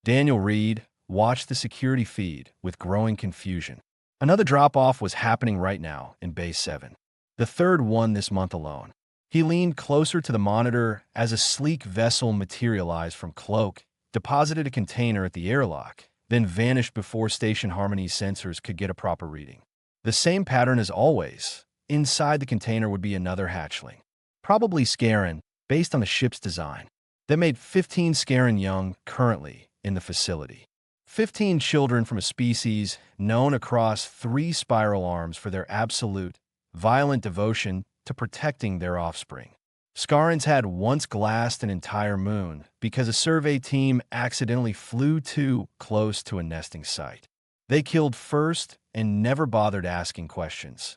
Daniel Reed watched the security feed with growing confusion. Another drop-off was happening right now in Bay 7. The third one this month alone. He leaned closer to the monitor as a sleek vessel materialized from cloak, deposited a container at the airlock, then vanished before Station Harmony's sensors could get a proper reading. The same pattern as always. Inside the container would be another hatchling. Probably Scaran, based on the ship's design. That made 15 Scaran young currently in the facility. 15 children from a species known across 3 spiral arms for their absolute, violent devotion to protecting their offspring. Scarans had once glassed an entire moon because a survey team accidentally flew too close to a nesting site. They killed first and never bothered asking questions.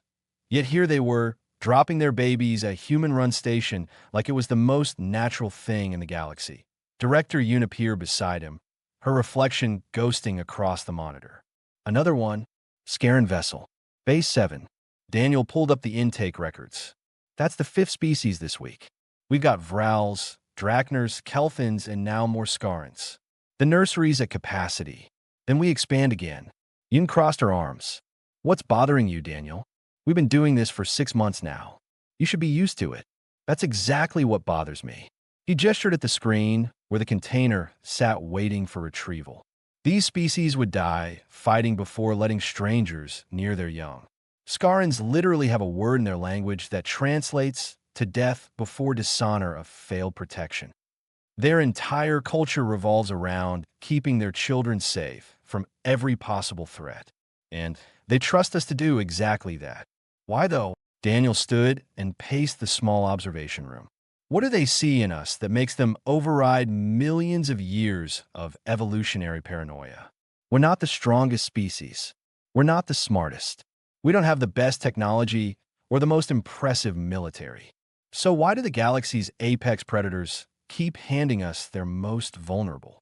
Yet here they were, dropping their babies at a human-run station like it was the most natural thing in the galaxy. Director Yoon appeared beside him, her reflection ghosting across the monitor. Another one, Scaran vessel. Base 7. Daniel pulled up the intake records. That's the 5th species this week. We've got Vrals, Drachners, Kelthins, and now more Scarans. The nursery's at capacity. Then we expand again. Yoon crossed her arms. What's bothering you, Daniel? We've been doing this for 6 months now. You should be used to it. That's exactly what bothers me. He gestured at the screen where the container sat waiting for retrieval. These species would die fighting before letting strangers near their young. Scarans literally have a word in their language that translates to death before dishonor of failed protection. Their entire culture revolves around keeping their children safe from every possible threat. And they trust us to do exactly that. Why, though? Daniel stood and paced the small observation room. What do they see in us that makes them override millions of years of evolutionary paranoia? We're not the strongest species. We're not the smartest. We don't have the best technology or the most impressive military. So why do the galaxy's apex predators keep handing us their most vulnerable?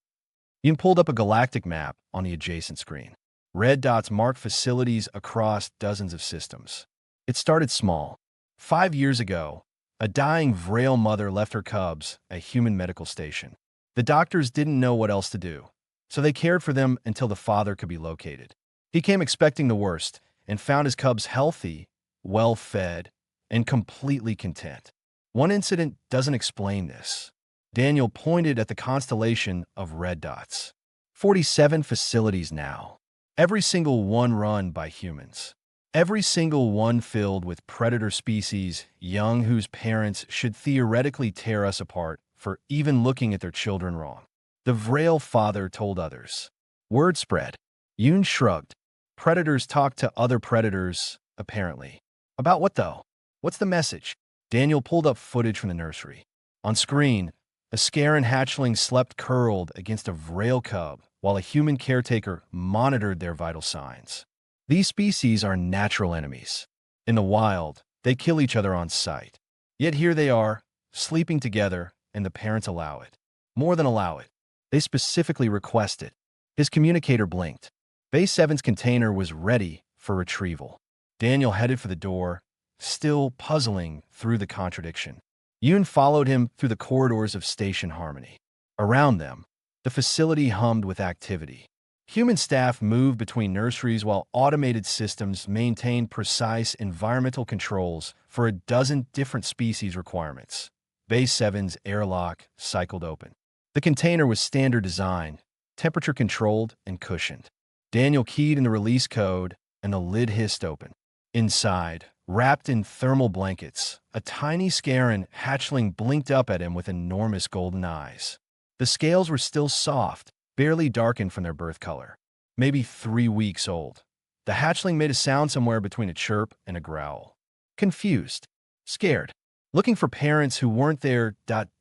Ian pulled up a galactic map on the adjacent screen. Red dots mark facilities across dozens of systems. It started small. 5 years ago, a dying Vrail mother left her cubs at a human medical station. The doctors didn't know what else to do, so they cared for them until the father could be located. He came expecting the worst and found his cubs healthy, well-fed, and completely content. One incident doesn't explain this. Daniel pointed at the constellation of red dots. 47 facilities now. Every single one run by humans. Every single one filled with predator species, young whose parents should theoretically tear us apart for even looking at their children wrong. The Vrail father told others. Word spread. Yoon shrugged. Predators talk to other predators, apparently. About what, though? What's the message? Daniel pulled up footage from the nursery. On screen, a Scaran hatchling slept curled against a Vrail cub while a human caretaker monitored their vital signs. These species are natural enemies. In the wild, they kill each other on sight. Yet here they are, sleeping together, and the parents allow it. More than allow it. They specifically request it. His communicator blinked. Base 7's container was ready for retrieval. Daniel headed for the door, still puzzling through the contradiction. Yoon followed him through the corridors of Station Harmony. Around them, the facility hummed with activity. Human staff moved between nurseries while automated systems maintained precise environmental controls for a dozen different species requirements. Base 7's airlock cycled open. The container was standard design, temperature-controlled and cushioned. Daniel keyed in the release code, and the lid hissed open. Inside, wrapped in thermal blankets, a tiny Scaran hatchling blinked up at him with enormous golden eyes. The scales were still soft, barely darkened from their birth color. Maybe 3 weeks old. The hatchling made a sound somewhere between a chirp and a growl. Confused. Scared. Looking for parents who weren't there.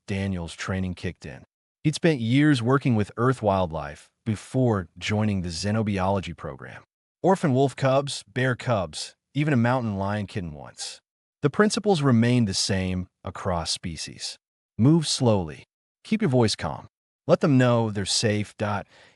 Daniel's training kicked in. He'd spent years working with Earth wildlife before joining the xenobiology program. Orphan wolf cubs, bear cubs, even a mountain lion kitten once. The principles remained the same across species. Move slowly. Keep your voice calm. Let them know they're safe.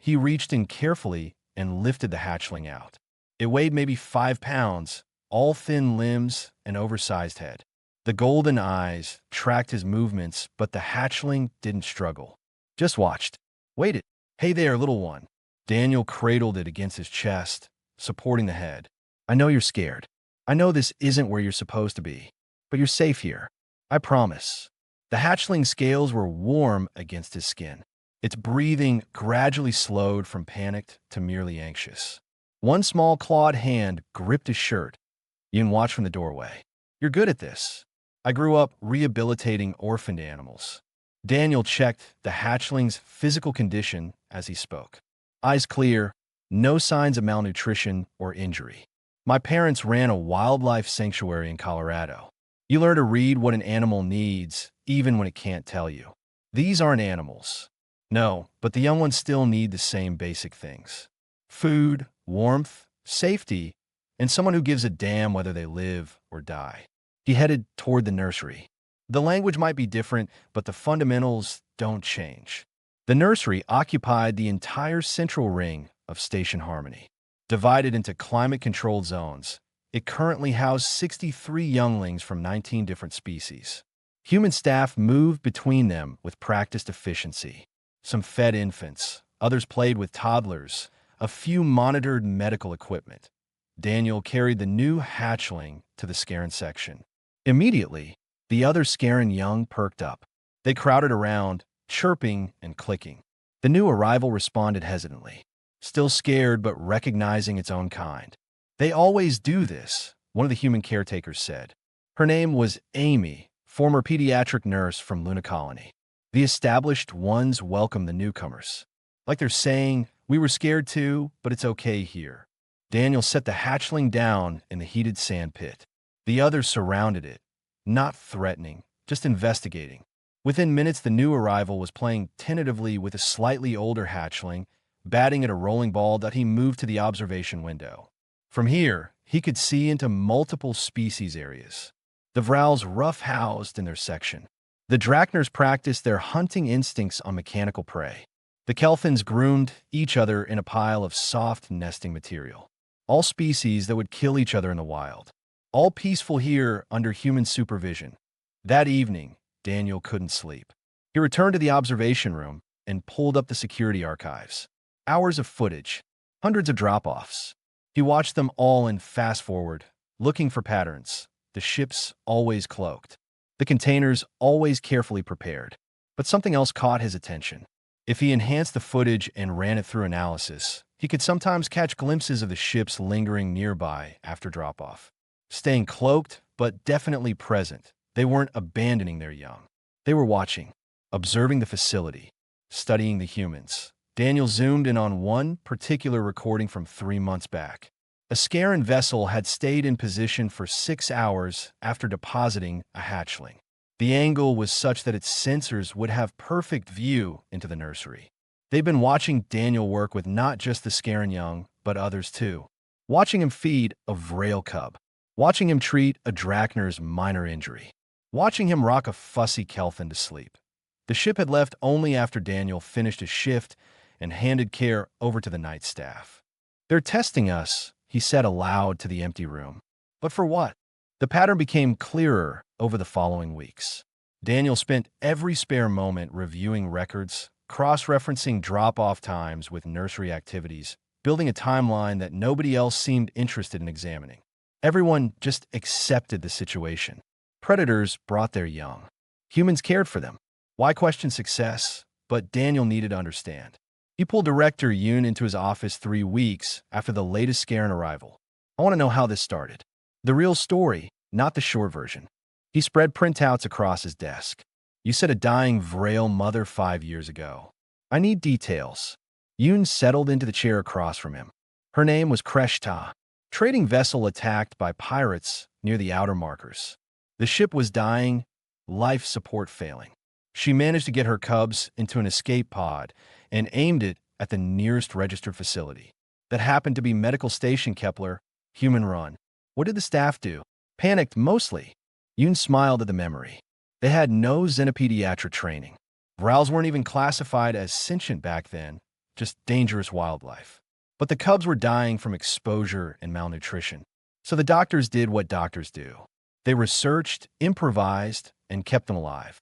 He reached in carefully and lifted the hatchling out. It weighed maybe 5 pounds, all thin limbs and oversized head. The golden eyes tracked his movements, but the hatchling didn't struggle. Just watched. Waited. "Hey there, little one." Daniel cradled it against his chest, supporting the head. "I know you're scared. I know this isn't where you're supposed to be, but you're safe here. I promise." The hatchling's scales were warm against his skin. Its breathing gradually slowed from panicked to merely anxious. One small clawed hand gripped his shirt. Yun watched from the doorway. "You're good at this. I grew up rehabilitating orphaned animals." Daniel checked the hatchling's physical condition as he spoke. Eyes clear, no signs of malnutrition or injury. "My parents ran a wildlife sanctuary in Colorado. You learn to read what an animal needs, even when it can't tell you. These aren't animals. No, but the young ones still need the same basic things. Food, warmth, safety, and someone who gives a damn whether they live or die." He headed toward the nursery. The language might be different, but the fundamentals don't change. The nursery occupied the entire central ring of Station Harmony. Divided into climate-controlled zones, it currently housed 63 younglings from 19 different species. Human staff moved between them with practiced efficiency. Some fed infants, others played with toddlers, a few monitored medical equipment. Daniel carried the new hatchling to the Scaran section. Immediately, the other Scaran young perked up. They crowded around, chirping and clicking. The new arrival responded hesitantly, still scared but recognizing its own kind. "They always do this," one of the human caretakers said. Her name was Amy, former pediatric nurse from Luna Colony. The established ones welcomed the newcomers. Like they're saying, "We were scared too, but it's okay here." Daniel set the hatchling down in the heated sand pit. The others surrounded it, not threatening, just investigating. Within minutes, the new arrival was playing tentatively with a slightly older hatchling, batting at a rolling ball that he moved to the observation window. From here, he could see into multiple species areas. The Vrals rough-housed in their section. The Drachners practiced their hunting instincts on mechanical prey. The Kelthans groomed each other in a pile of soft nesting material. All species that would kill each other in the wild. All peaceful here under human supervision. That evening, Daniel couldn't sleep. He returned to the observation room and pulled up the security archives. Hours of footage, hundreds of drop-offs. He watched them all in fast-forward, looking for patterns. The ships always cloaked. The containers always carefully prepared. But something else caught his attention. If he enhanced the footage and ran it through analysis, he could sometimes catch glimpses of the ships lingering nearby after drop-off. Staying cloaked, but definitely present. They weren't abandoning their young. They were watching, observing the facility, studying the humans. Daniel zoomed in on one particular recording from 3 months back. A Scaran vessel had stayed in position for 6 hours after depositing a hatchling. The angle was such that its sensors would have perfect view into the nursery. They'd been watching Daniel work with not just the Scaran young, but others too. Watching him feed a Vrail cub. Watching him treat a Drachner's minor injury. Watching him rock a fussy Kelthan to sleep. The ship had left only after Daniel finished his shift and handed care over to the night staff. "They're testing us," he said aloud to the empty room. But for what? The pattern became clearer over the following weeks. Daniel spent every spare moment reviewing records, cross-referencing drop-off times with nursery activities, building a timeline that nobody else seemed interested in examining. Everyone just accepted the situation. Predators brought their young. Humans cared for them. Why question success? But Daniel needed to understand. He pulled Director Yoon into his office 3 weeks after the latest Scaran arrival. "I want to know how this started. The real story, not the short version." He spread printouts across his desk. "You said a dying Vrail mother 5 years ago. I need details." Yoon settled into the chair across from him. Her name was Kreshta. Trading vessel attacked by pirates near the outer markers. The ship was dying, life support failing. She managed to get her cubs into an escape pod and aimed it at the nearest registered facility. That happened to be Medical Station Kepler, human run. What did the staff do? Panicked mostly. Yoon smiled at the memory. They had no xenopediatric training. Vrals weren't even classified as sentient back then, just dangerous wildlife. But the cubs were dying from exposure and malnutrition. So the doctors did what doctors do. They researched, improvised, and kept them alive.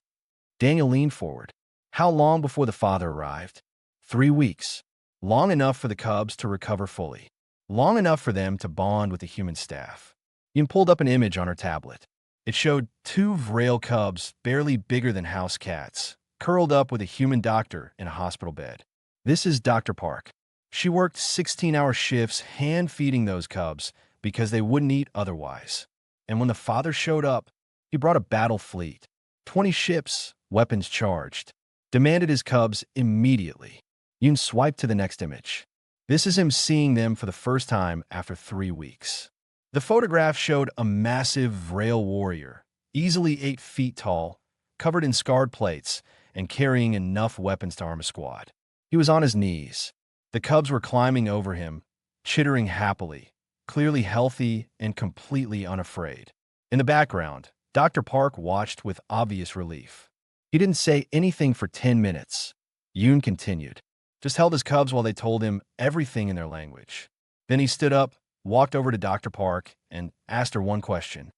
Daniel leaned forward. "How long before the father arrived?" 3 weeks. Long enough for the cubs to recover fully. Long enough for them to bond with the human staff. Yun pulled up an image on her tablet. It showed 2 Vrail cubs barely bigger than house cats, curled up with a human doctor in a hospital bed. This is Dr. Park. She worked 16-hour shifts hand-feeding those cubs because they wouldn't eat otherwise. And when the father showed up, he brought a battle fleet, 20 ships, weapons charged, demanded his cubs immediately. Yun swiped to the next image. This is him seeing them for the first time after 3 weeks. The photograph showed a massive Vrail warrior, easily 8 feet tall, covered in scarred plates, and carrying enough weapons to arm a squad. He was on his knees. The cubs were climbing over him, chittering happily, clearly healthy and completely unafraid. In the background, Dr. Park watched with obvious relief. He didn't say anything for 10 minutes. Yoon continued. Just held his cubs while they told him everything in their language. Then he stood up, walked over to Dr. Park, and asked her one question.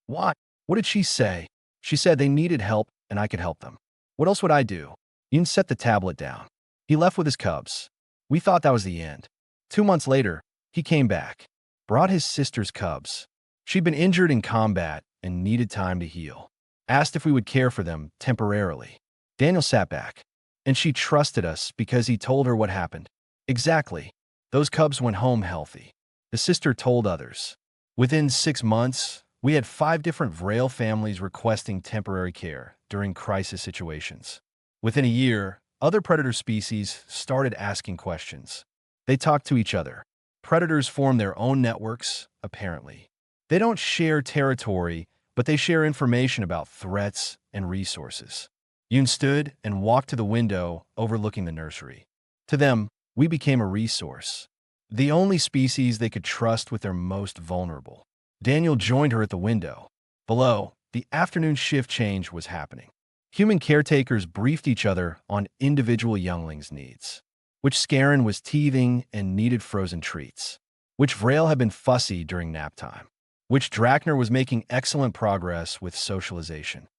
Why? What did she say? She said they needed help and I could help them. What else would I do? Yoon set the tablet down. He left with his cubs. We thought that was the end. 2 months later, he came back, brought his sister's cubs. She'd been injured in combat and needed time to heal. Asked if we would care for them temporarily. Daniel sat back, and she trusted us because he told her what happened. Exactly. Those cubs went home healthy. The sister told others. Within 6 months, we had 5 different Vrail families requesting temporary care during crisis situations. Within a year, other predator species started asking questions. They talked to each other. Predators form their own networks, apparently. They don't share territory, but they share information about threats and resources. Yoon stood and walked to the window overlooking the nursery. To them, we became a resource. The only species they could trust with their most vulnerable. Daniel joined her at the window. Below, the afternoon shift change was happening. Human caretakers briefed each other on individual younglings' needs. Which Scarin was teething and needed frozen treats. Which Vrail had been fussy during nap time. Which Drakner was making excellent progress with socialization.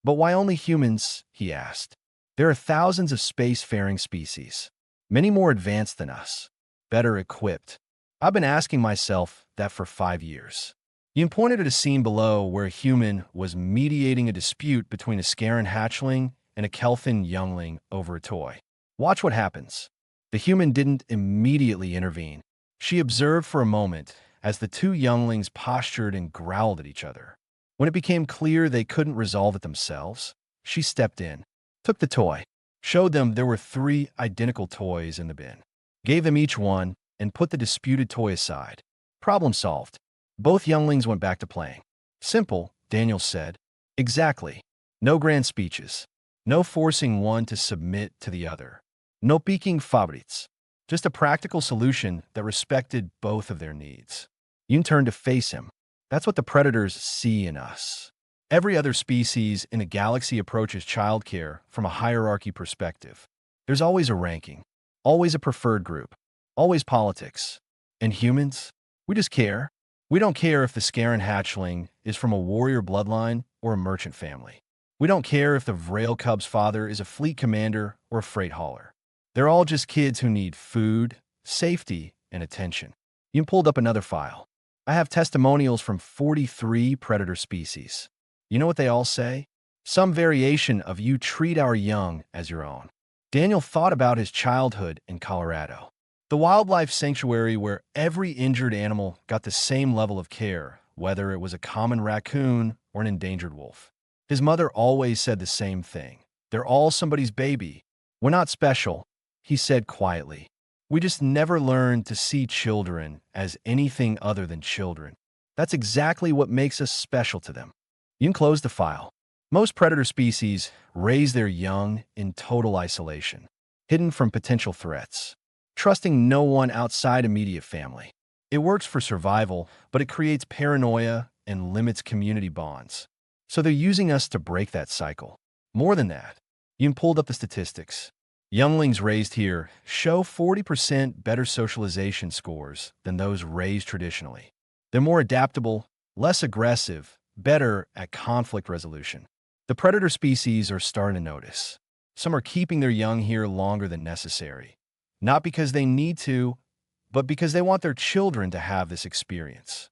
But why only humans? He asked. There are thousands of spacefaring species. Many more advanced than us. Better equipped. I've been asking myself that for 5 years. Yoon pointed at a scene below where a human was mediating a dispute between a Scarin hatchling and a Kelthin youngling over a toy. Watch what happens. The human didn't immediately intervene. She observed for a moment as the 2 younglings postured and growled at each other. When it became clear they couldn't resolve it themselves, she stepped in, took the toy, showed them there were 3 identical toys in the bin, gave them each one, and put the disputed toy aside. Problem solved. Both younglings went back to playing. Simple, Daniel said. Exactly. No grand speeches. No forcing one to submit to the other. No peaking favorites. Just a practical solution that respected both of their needs. Yoon turned to face him. That's what the predators see in us. Every other species in a galaxy approaches childcare from a hierarchy perspective. There's always a ranking, always a preferred group, always politics. And humans? We just care. We don't care if the Scarin hatchling is from a warrior bloodline or a merchant family. We don't care if the Vrail cub's father is a fleet commander or a freight hauler. They're all just kids who need food, safety, and attention. You pulled up another file. I have testimonials from 43 predator species. You know what they all say? Some variation of "you treat our young as your own." Daniel thought about his childhood in Colorado. The wildlife sanctuary where every injured animal got the same level of care, whether it was a common raccoon or an endangered wolf. His mother always said the same thing. They're all somebody's baby. We're not special, he said quietly. We just never learned to see children as anything other than children. That's exactly what makes us special to them. You can close the file. Most predator species raise their young in total isolation, hidden from potential threats, trusting no one outside immediate family. It works for survival, but it creates paranoia and limits community bonds. So they're using us to break that cycle. More than that, Yoon pulled up the statistics. Younglings raised here show 40% better socialization scores than those raised traditionally. They're more adaptable, less aggressive, better at conflict resolution. The predator species are starting to notice. Some are keeping their young here longer than necessary, not because they need to, but because they want their children to have this experience.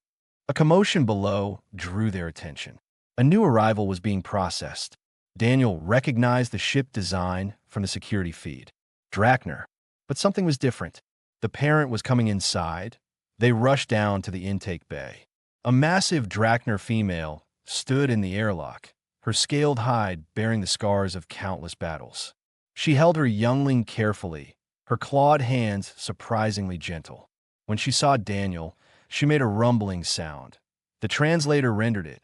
A commotion below drew their attention. A new arrival was being processed. Daniel recognized the ship design from the security feed. Drachner. But something was different. The parent was coming inside. They rushed down to the intake bay. A massive Drachner female stood in the airlock, her scaled hide bearing the scars of countless battles. She held her youngling carefully, her clawed hands surprisingly gentle. When she saw Daniel, she made a rumbling sound. The translator rendered it.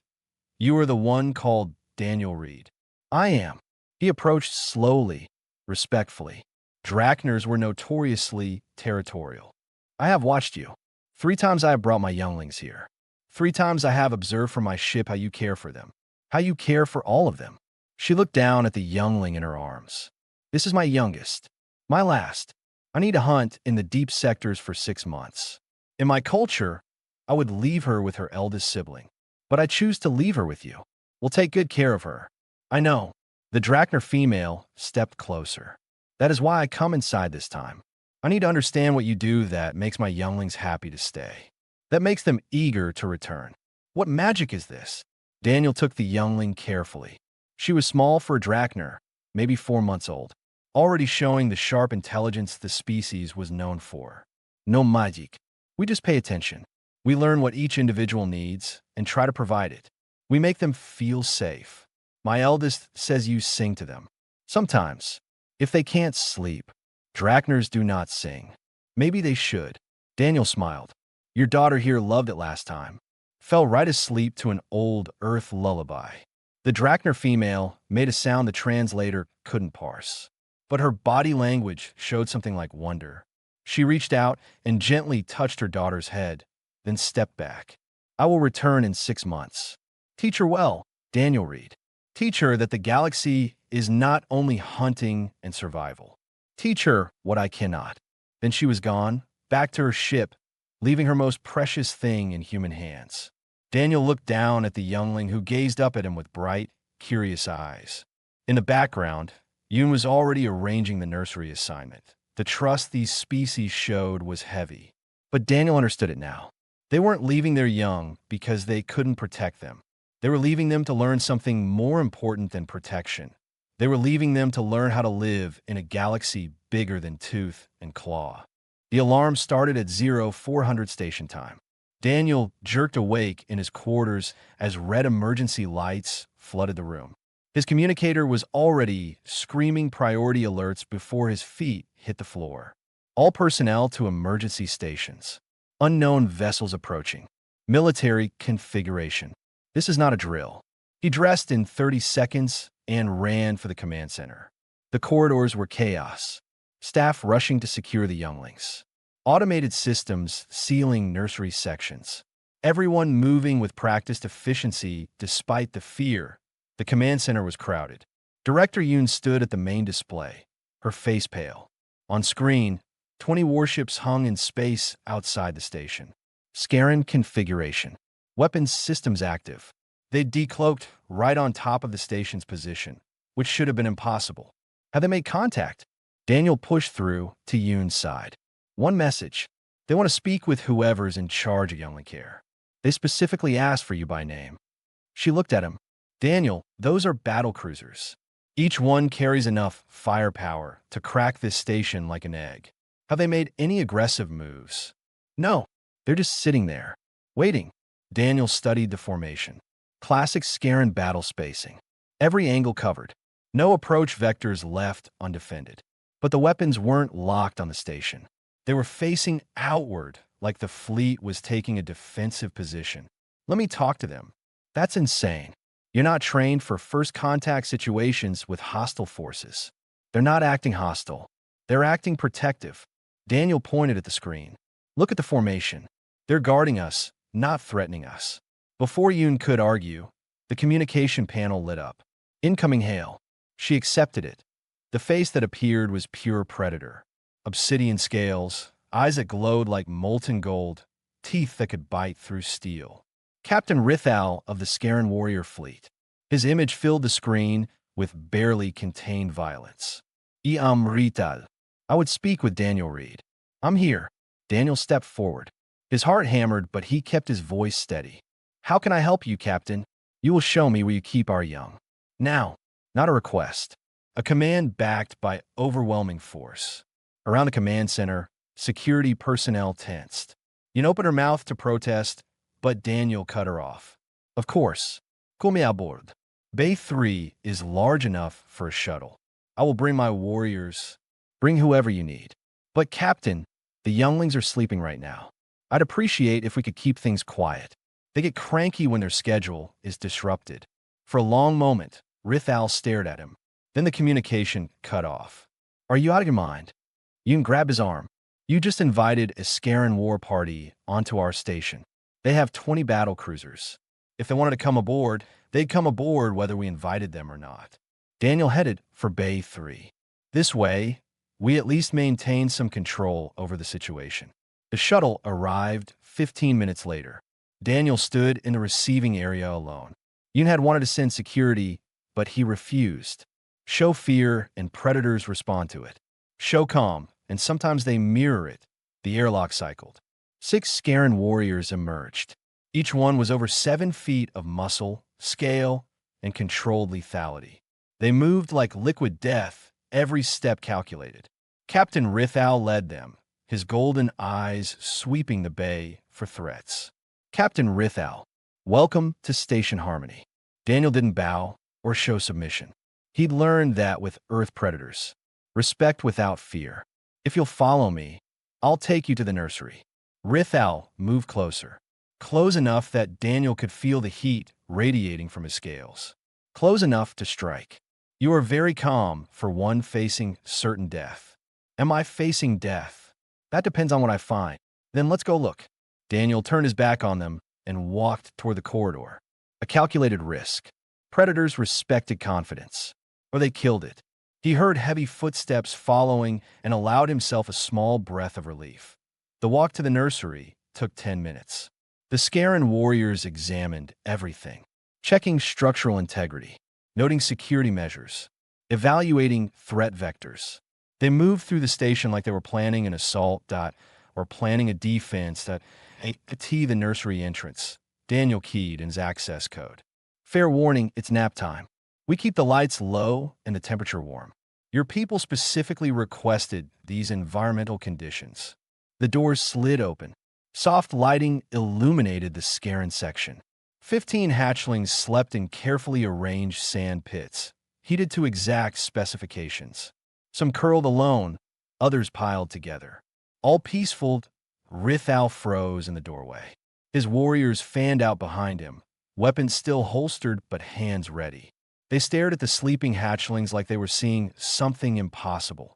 "You are the one called Daniel Reed." "I am." He approached slowly, respectfully. Drachners were notoriously territorial. "I have watched you. 3 times I have brought my younglings here. 3 times I have observed from my ship how you care for them, how you care for all of them." She looked down at the youngling in her arms. "This is my youngest, my last. I need to hunt in the deep sectors for 6 months. In my culture, I would leave her with her eldest sibling. But I choose to leave her with you. We'll take good care of her." "I know." The Drachner female stepped closer. "That is why I come inside this time. I need to understand what you do that makes my younglings happy to stay, that makes them eager to return. What magic is this?" Daniel took the youngling carefully. She was small for a Drachner, maybe 4 months old, already showing the sharp intelligence the species was known for. "No magic. We just pay attention. We learn what each individual needs and try to provide it. We make them feel safe. My eldest says you sing to them. Sometimes, if they can't sleep." Drachners do not sing. "Maybe they should." Daniel smiled. "Your daughter here loved it last time. Fell right asleep to an old earth lullaby." The Drachner female made a sound the translator couldn't parse, but her body language showed something like wonder. She reached out and gently touched her daughter's head, then stepped back. "I will return in 6 months. Teach her well, Daniel Reed. Teach her that the galaxy is not only hunting and survival. Teach her what I cannot." Then she was gone, back to her ship, leaving her most precious thing in human hands. Daniel looked down at the youngling who gazed up at him with bright, curious eyes. In the background, Yoon was already arranging the nursery assignment. The trust these species showed was heavy. But Daniel understood it now. They weren't leaving their young because they couldn't protect them. They were leaving them to learn something more important than protection. They were leaving them to learn how to live in a galaxy bigger than tooth and claw. The alarm started at 0400 station time. Daniel jerked awake in his quarters as red emergency lights flooded the room. His communicator was already screaming priority alerts before his feet hit the floor. "All personnel to emergency stations. Unknown vessels approaching. Military configuration." This is not a drill. He dressed in 30 seconds and ran for the command center. The corridors were chaos. Staff rushing to secure the younglings. Automated systems sealing nursery sections. Everyone moving with practiced efficiency despite the fear. The command center was crowded. Director Yoon stood at the main display, her face pale. On screen, 20 warships hung in space outside the station. Scaran configuration. Weapons systems active. They decloaked right on top of the station's position, which should have been impossible. Have they made contact? Daniel pushed through to Yoon's side. One message. They want to speak with whoever's in charge of youngling care. They specifically asked for you by name. She looked at him. "Daniel, those are battle cruisers. Each one carries enough firepower to crack this station like an egg. Have they made any aggressive moves?" "No. They're just sitting there, waiting." Daniel studied the formation. Classic Scaran battle spacing. Every angle covered. No approach vectors left undefended. But the weapons weren't locked on the station. They were facing outward, like the fleet was taking a defensive position. "Let me talk to them." That's insane. You're not trained for first contact situations with hostile forces. They're not acting hostile. They're acting protective. Daniel pointed at the screen. "Look at the formation. They're guarding us, not threatening us." Before Yoon could argue, the communication panel lit up. Incoming hail. She accepted it. The face that appeared was pure predator. Obsidian scales, eyes that glowed like molten gold, teeth that could bite through steel. Captain Rithal of the Scaran warrior fleet. His image filled the screen, with barely contained violence. Iam Rital. I would speak with Daniel Reed. I'm here. Daniel stepped forward. His heart hammered, but he kept his voice steady. How can I help you, Captain? You will show me where you keep our young. Now, not a request. A command backed by overwhelming force. Around the command center, security personnel tensed. Yin opened her mouth to protest, but Daniel cut her off. Of course. Call me aboard. Bay 3 is large enough for a shuttle. I will bring my warriors. Bring whoever you need. But Captain, the younglings are sleeping right now. I'd appreciate if we could keep things quiet. They get cranky when their schedule is disrupted. For a long moment, Rithal stared at him. Then the communication cut off. Are you out of your mind? You can grab his arm. You just invited a Scaran war party onto our station. They have 20 battle cruisers. If they wanted to come aboard, they'd come aboard whether we invited them or not. Daniel headed for Bay 3. This way, we at least maintained some control over the situation. The shuttle arrived 15 minutes later. Daniel stood in the receiving area alone. Yun had wanted to send security, but he refused. Show fear and predators respond to it. Show calm, and sometimes they mirror it. The airlock cycled. 6 Scaran warriors emerged. Each one was over 7 feet of muscle, scale, and controlled lethality. They moved like liquid death, every step calculated. Captain Rithal led them, his golden eyes sweeping the bay for threats. Captain Rithal, welcome to Station Harmony. Daniel didn't bow or show submission. He'd learned that with Earth predators. Respect without fear. If you'll follow me, I'll take you to the nursery. Rithal moved closer. Close enough that Daniel could feel the heat radiating from his scales. Close enough to strike. You are very calm for one facing certain death. Am I facing death? That depends on what I find. Then let's go look. Daniel turned his back on them and walked toward the corridor. A calculated risk. Predators respected confidence, or they killed it. He heard heavy footsteps following and allowed himself a small breath of relief. The walk to the nursery took 10 minutes. The Scaran warriors examined everything, checking structural integrity, noting security measures, evaluating threat vectors. They moved through the station like they were planning an assault or planning a defense to the nursery entrance. Daniel keyed in his access code. Fair warning, it's nap time. We keep the lights low and the temperature warm. Your people specifically requested these environmental conditions. The doors slid open. Soft lighting illuminated the Scaran section. 15 hatchlings slept in carefully arranged sand pits, heated to exact specifications. Some curled alone, others piled together. All peaceful, Rithal froze in the doorway. His warriors fanned out behind him, weapons still holstered but hands ready. They stared at the sleeping hatchlings like they were seeing something impossible.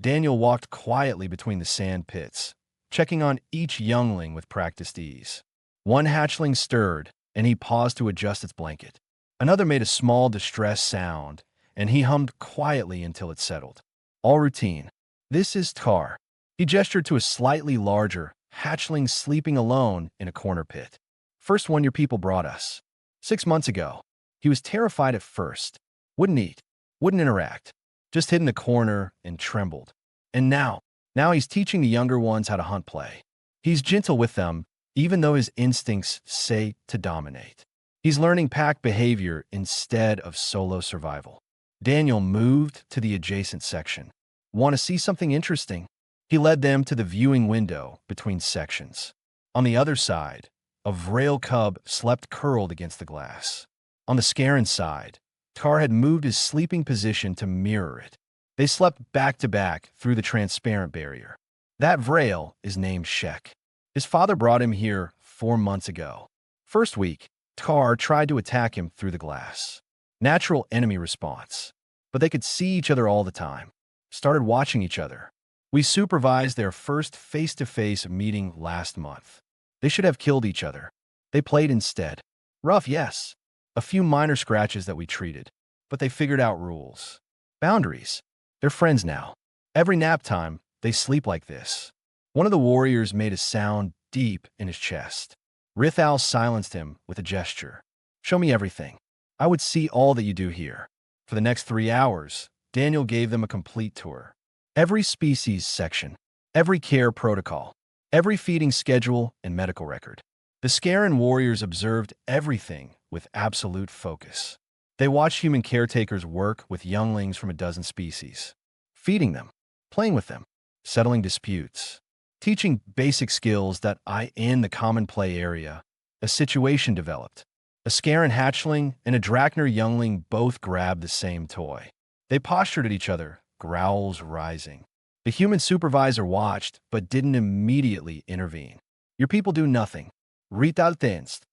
Daniel walked quietly between the sand pits, checking on each youngling with practiced ease. One hatchling stirred, and he paused to adjust its blanket. Another made a small distressed sound, and he hummed quietly until it settled. All routine. This is Tar. He gestured to a slightly larger hatchling sleeping alone in a corner pit. First one your people brought us. 6 months ago. He was terrified at first. Wouldn't eat. Wouldn't interact. Just hid in the corner and trembled. And now he's teaching the younger ones how to hunt play. He's gentle with them, even though his instincts say to dominate. He's learning pack behavior instead of solo survival. Daniel moved to the adjacent section. Want to see something interesting? He led them to the viewing window between sections. On the other side, a Vrail cub slept curled against the glass. On the Scaran side, Tar had moved his sleeping position to mirror it. They slept back to back through the transparent barrier. That Vrail is named Shek. His father brought him here 4 months ago. First week, Tar tried to attack him through the glass. Natural enemy response. But they could see each other all the time. Started watching each other. We supervised their first face-to-face meeting last month. They should have killed each other. They played instead. Rough, yes. A few minor scratches that we treated. But they figured out rules. Boundaries. They're friends now. Every nap time, they sleep like this. One of the warriors made a sound deep in his chest. Rithal silenced him with a gesture. Show me everything. I would see all that you do here. For the next 3 hours, Daniel gave them a complete tour. Every species section, every care protocol, every feeding schedule and medical record. The Scaran warriors observed everything with absolute focus. They watched human caretakers work with younglings from a dozen species, feeding them, playing with them, settling disputes, teaching basic skills that in the common play area. A situation developed. A Scaran hatchling and a Drachner youngling both grabbed the same toy. They postured at each other, growls rising. The human supervisor watched, but didn't immediately intervene. Your people do nothing. Rital danced.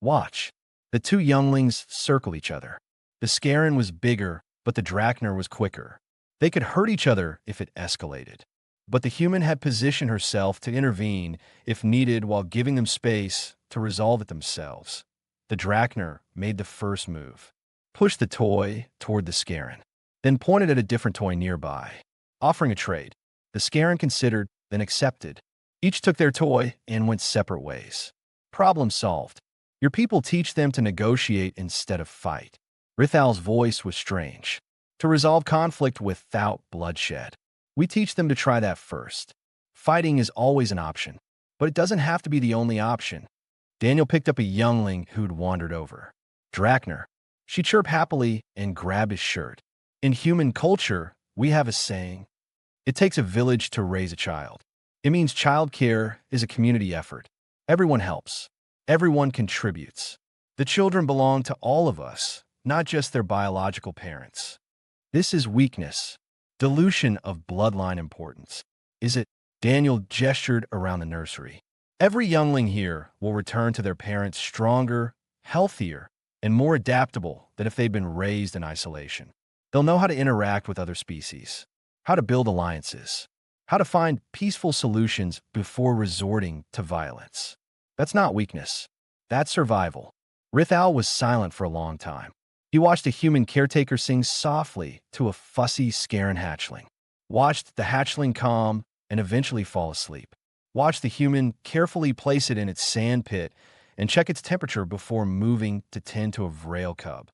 Watch. The two younglings circle each other. The Scaran was bigger, but the Drachner was quicker. They could hurt each other if it escalated. But the human had positioned herself to intervene if needed while giving them space to resolve it themselves. The Drachner made the first move, pushed the toy toward the Scaran, then pointed at a different toy nearby, offering a trade. The Scaran considered, then accepted. Each took their toy and went separate ways. Problem solved. Your people teach them to negotiate instead of fight. Rithal's voice was strange. To resolve conflict without bloodshed. We teach them to try that first. Fighting is always an option, but it doesn't have to be the only option. Daniel picked up a youngling who'd wandered over. Drachner. She chirped happily and grabbed his shirt. In human culture, we have a saying, it takes a village to raise a child. It means childcare is a community effort. Everyone helps. Everyone contributes. The children belong to all of us, not just their biological parents. This is weakness, dilution of bloodline importance. Is it? Daniel gestured around the nursery. Every youngling here will return to their parents stronger, healthier, and more adaptable than if they'd been raised in isolation. They'll know how to interact with other species, how to build alliances, how to find peaceful solutions before resorting to violence. That's not weakness. That's survival. Rithal was silent for a long time. He watched a human caretaker sing softly to a fussy Scaran hatchling, watched the hatchling calm and eventually fall asleep, watched the human carefully place it in its sand pit and check its temperature before moving to tend to a Vrail cub.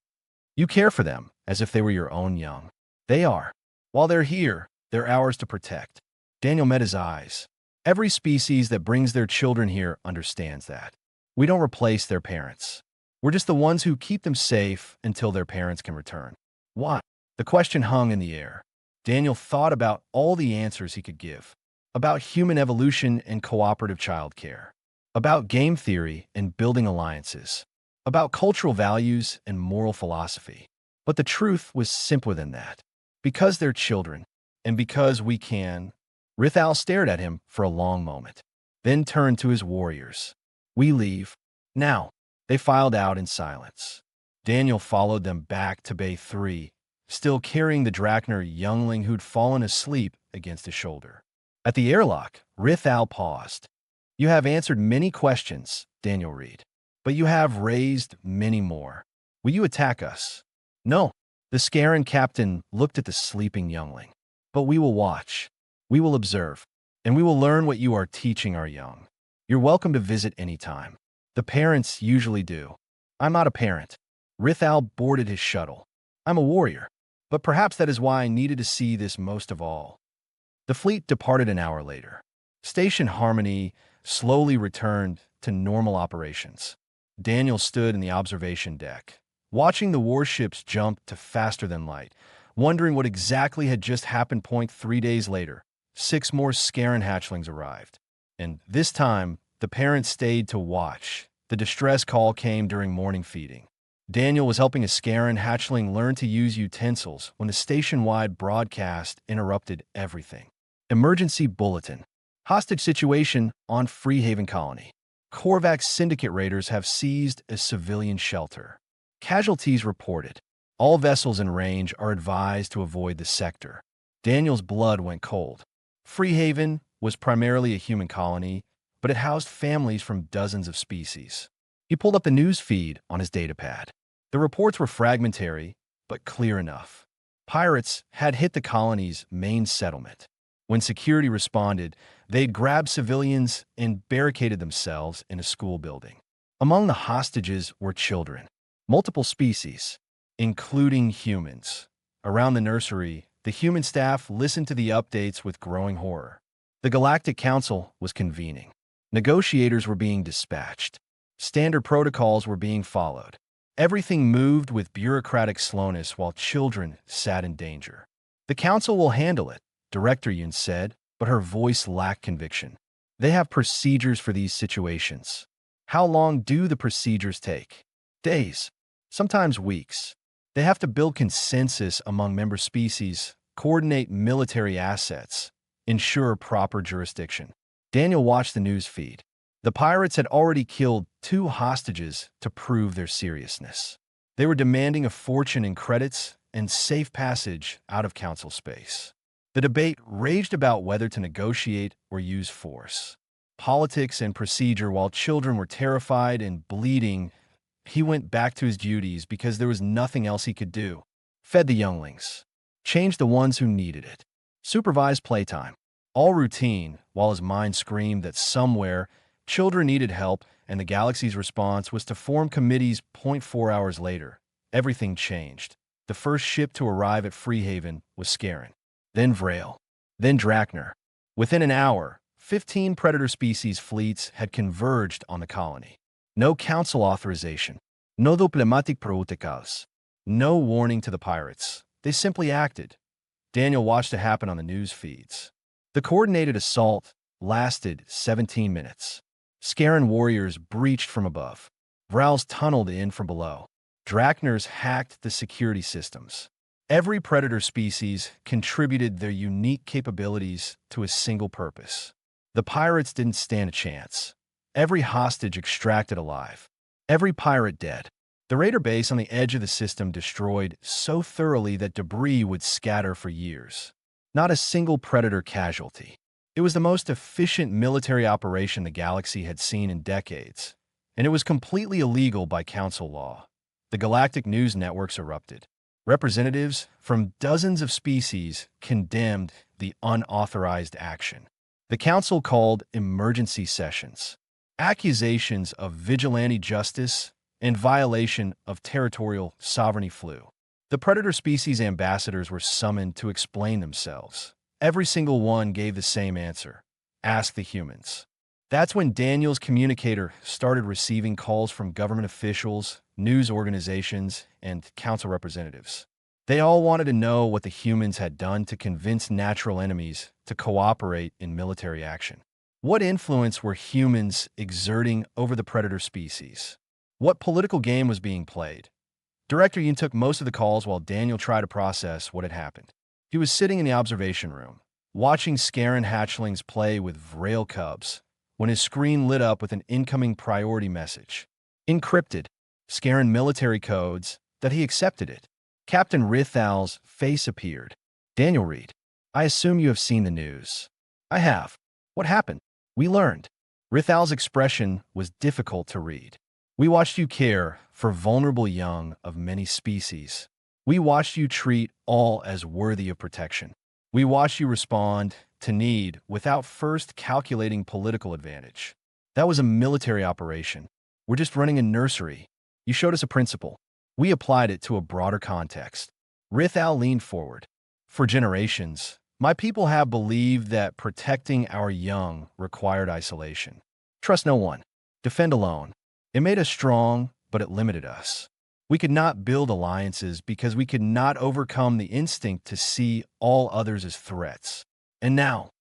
You care for them as if they were your own young. They are. While they're here, they're ours to protect. Daniel met his eyes. Every species that brings their children here understands that. We don't replace their parents. We're just the ones who keep them safe until their parents can return. Why? The question hung in the air. Daniel thought about all the answers he could give. About human evolution and cooperative childcare. About game theory and building alliances. About cultural values and moral philosophy. But the truth was simpler than that. Because they're children, and because we can. Rithal stared at him for a long moment, then turned to his warriors. We leave. Now. They filed out in silence. Daniel followed them back to Bay 3, still carrying the Drachner youngling who'd fallen asleep against his shoulder. At the airlock, Rithal paused. You have answered many questions, Daniel Reed, but you have raised many more. Will you attack us? No. The Scaran captain looked at the sleeping youngling. But we will watch. We will observe. And we will learn what you are teaching our young. You're welcome to visit anytime. The parents usually do. I'm not a parent. Rithal boarded his shuttle. I'm a warrior. But perhaps that is why I needed to see this most of all. The fleet departed an hour later. Station Harmony slowly returned to normal operations. Daniel stood in the observation deck, watching the warships jump to faster than light, wondering what exactly had just happened. 3 days later, 6 more Scaran hatchlings arrived. And this time, the parents stayed to watch. The distress call came during morning feeding. Daniel was helping a Scaran hatchling learn to use utensils when the station-wide broadcast interrupted everything. Emergency bulletin. Hostage situation on Freehaven Colony. Korvax syndicate raiders have seized a civilian shelter. Casualties reported. All vessels in range are advised to avoid the sector. Daniel's blood went cold. Freehaven was primarily a human colony, but it housed families from dozens of species. He pulled up the news feed on his datapad. The reports were fragmentary, but clear enough. Pirates had hit the colony's main settlement. When security responded, they'd grabbed civilians and barricaded themselves in a school building. Among the hostages were children, multiple species. including humans. Around the nursery, the human staff listened to the updates with growing horror. The Galactic Council was convening. Negotiators were being dispatched. Standard protocols were being followed. Everything moved with bureaucratic slowness while children sat in danger. The council will handle it, Director Yun said, but her voice lacked conviction. They have procedures for these situations. How long do the procedures take? Days, sometimes weeks. They have to build consensus among member species, coordinate military assets, ensure proper jurisdiction. Daniel watched the news feed. The pirates had already killed 2 hostages to prove their seriousness. They were demanding a fortune in credits and safe passage out of council space. The debate raged about whether to negotiate or use force. Politics and procedure. While children were terrified and bleeding, he went back to his duties because there was nothing else he could do. Fed the younglings. Changed the ones who needed it. Supervised playtime. All routine, while his mind screamed that somewhere children needed help, and the galaxy's response was to form committees. 4 hours later, everything changed. The first ship to arrive at Freehaven was Scarin, then Vrail, then Drakner. Within an hour, 15 predator species fleets had converged on the colony. No council authorization, no diplomatic protocols, no warning to the pirates. They simply acted. Daniel watched it happen on the news feeds. The coordinated assault lasted 17 minutes. Scaran warriors breached from above. Vrals tunneled in from below. Drakners hacked the security systems. Every predator species contributed their unique capabilities to a single purpose. The pirates didn't stand a chance. Every hostage extracted alive. Every pirate dead. The raider base on the edge of the system destroyed so thoroughly that debris would scatter for years. Not a single predator casualty. It was the most efficient military operation the galaxy had seen in decades, and it was completely illegal by council law. The galactic news networks erupted. Representatives from dozens of species condemned the unauthorized action. The council called emergency sessions. Accusations of vigilante justice and violation of territorial sovereignty flew. The predator species ambassadors were summoned to explain themselves. Every single one gave the same answer. Ask the humans. That's when Daniel's communicator started receiving calls from government officials, news organizations, and council representatives. They all wanted to know what the humans had done to convince natural enemies to cooperate in military action. What influence were humans exerting over the predator species? What political game was being played? Director Yun took most of the calls while Daniel tried to process what had happened. He was sitting in the observation room, watching Scaran hatchlings play with Vrail cubs, when his screen lit up with an incoming priority message. Encrypted. Scaran military codes that he accepted it. Captain Rithal's face appeared. Daniel read. I assume you have seen the news. I have. What happened? We learned. Rithal's expression was difficult to read. We watched you care for vulnerable young of many species. We watched you treat all as worthy of protection. We watched you respond to need without first calculating political advantage. That was a military operation. We're just running a nursery. You showed us a principle. We applied it to a broader context. Rithal leaned forward. For generations, my people have believed that protecting our young required isolation. Trust no one. Defend alone. It made us strong, but it limited us. We could not build alliances because we could not overcome the instinct to see all others as threats. And now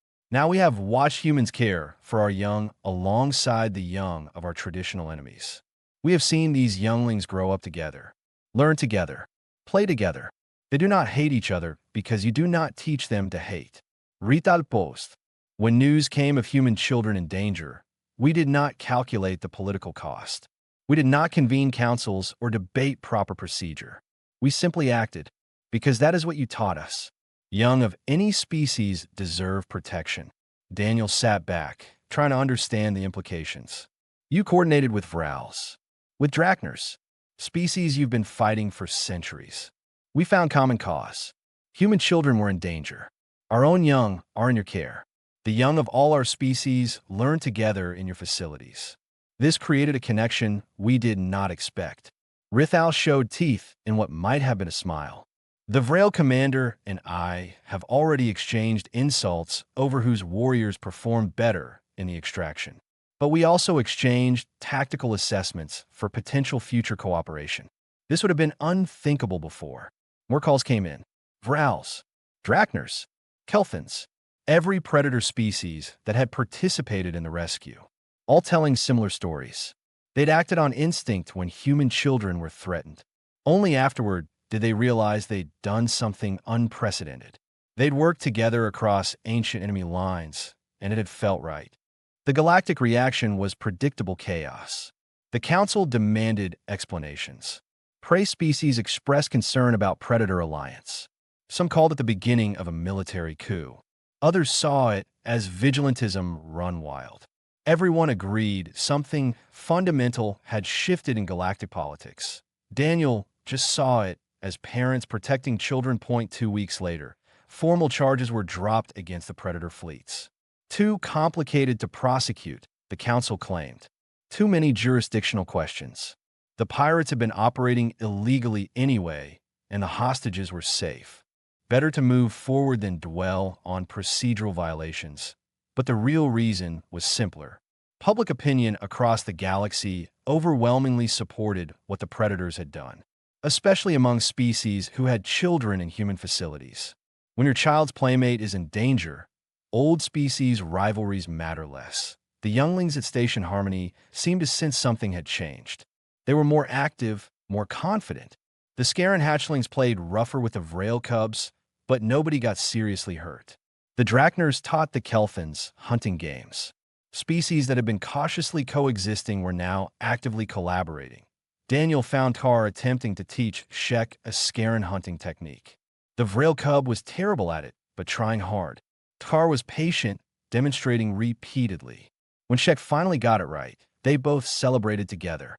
we have watched humans care for our young alongside the young of our traditional enemies. We have seen these younglings grow up together, learn together, play together. They do not hate each other because you do not teach them to hate. Rital Post. When news came of human children in danger, we did not calculate the political cost. We did not convene councils or debate proper procedure. We simply acted, because that is what you taught us. Young of any species deserve protection. Daniel sat back, trying to understand the implications. You coordinated with Vrals, with Drakners, species you've been fighting for centuries. We found common cause. Human children were in danger. Our own young are in your care. The young of all our species learn together in your facilities. This created a connection we did not expect. Rithal showed teeth in what might have been a smile. The Vrail commander and I have already exchanged insults over whose warriors performed better in the extraction. But we also exchanged tactical assessments for potential future cooperation. This would have been unthinkable before. More calls came in. Vrals, Drachners, Kelthans, every predator species that had participated in the rescue, all telling similar stories. They'd acted on instinct when human children were threatened. Only afterward did they realize they'd done something unprecedented. They'd worked together across ancient enemy lines, and it had felt right. The galactic reaction was predictable chaos. The Council demanded explanations. Prey species expressed concern about predator alliance. Some called it the beginning of a military coup. Others saw it as vigilantism run wild. Everyone agreed something fundamental had shifted in galactic politics. Daniel just saw it as parents protecting children. 2 weeks later, formal charges were dropped against the predator fleets. Too complicated to prosecute, the Council claimed. Too many jurisdictional questions. The pirates had been operating illegally anyway, and the hostages were safe. Better to move forward than dwell on procedural violations. But the real reason was simpler. Public opinion across the galaxy overwhelmingly supported what the predators had done, especially among species who had children in human facilities. When your child's playmate is in danger, old species rivalries matter less. The younglings at Station Harmony seemed to sense something had changed. They were more active, more confident. The Scaran hatchlings played rougher with the Vrail cubs, but nobody got seriously hurt. The Drachners taught the Kelthans hunting games. Species that had been cautiously coexisting were now actively collaborating. Daniel found Tar attempting to teach Shek a Scaran hunting technique. The Vrail cub was terrible at it, but trying hard. Tar was patient, demonstrating repeatedly. When Shek finally got it right, they both celebrated together.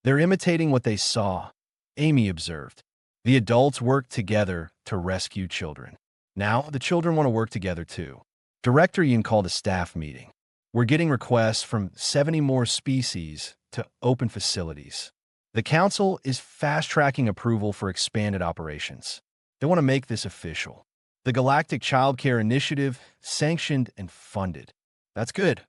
They're imitating what they saw, Amy observed. The adults worked together to rescue children. Now, the children want to work together too. Director Yin called a staff meeting. We're getting requests from 70 more species to open facilities. The Council is fast-tracking approval for expanded operations. They want to make this official. The Galactic Child Care Initiative sanctioned and funded. That's good,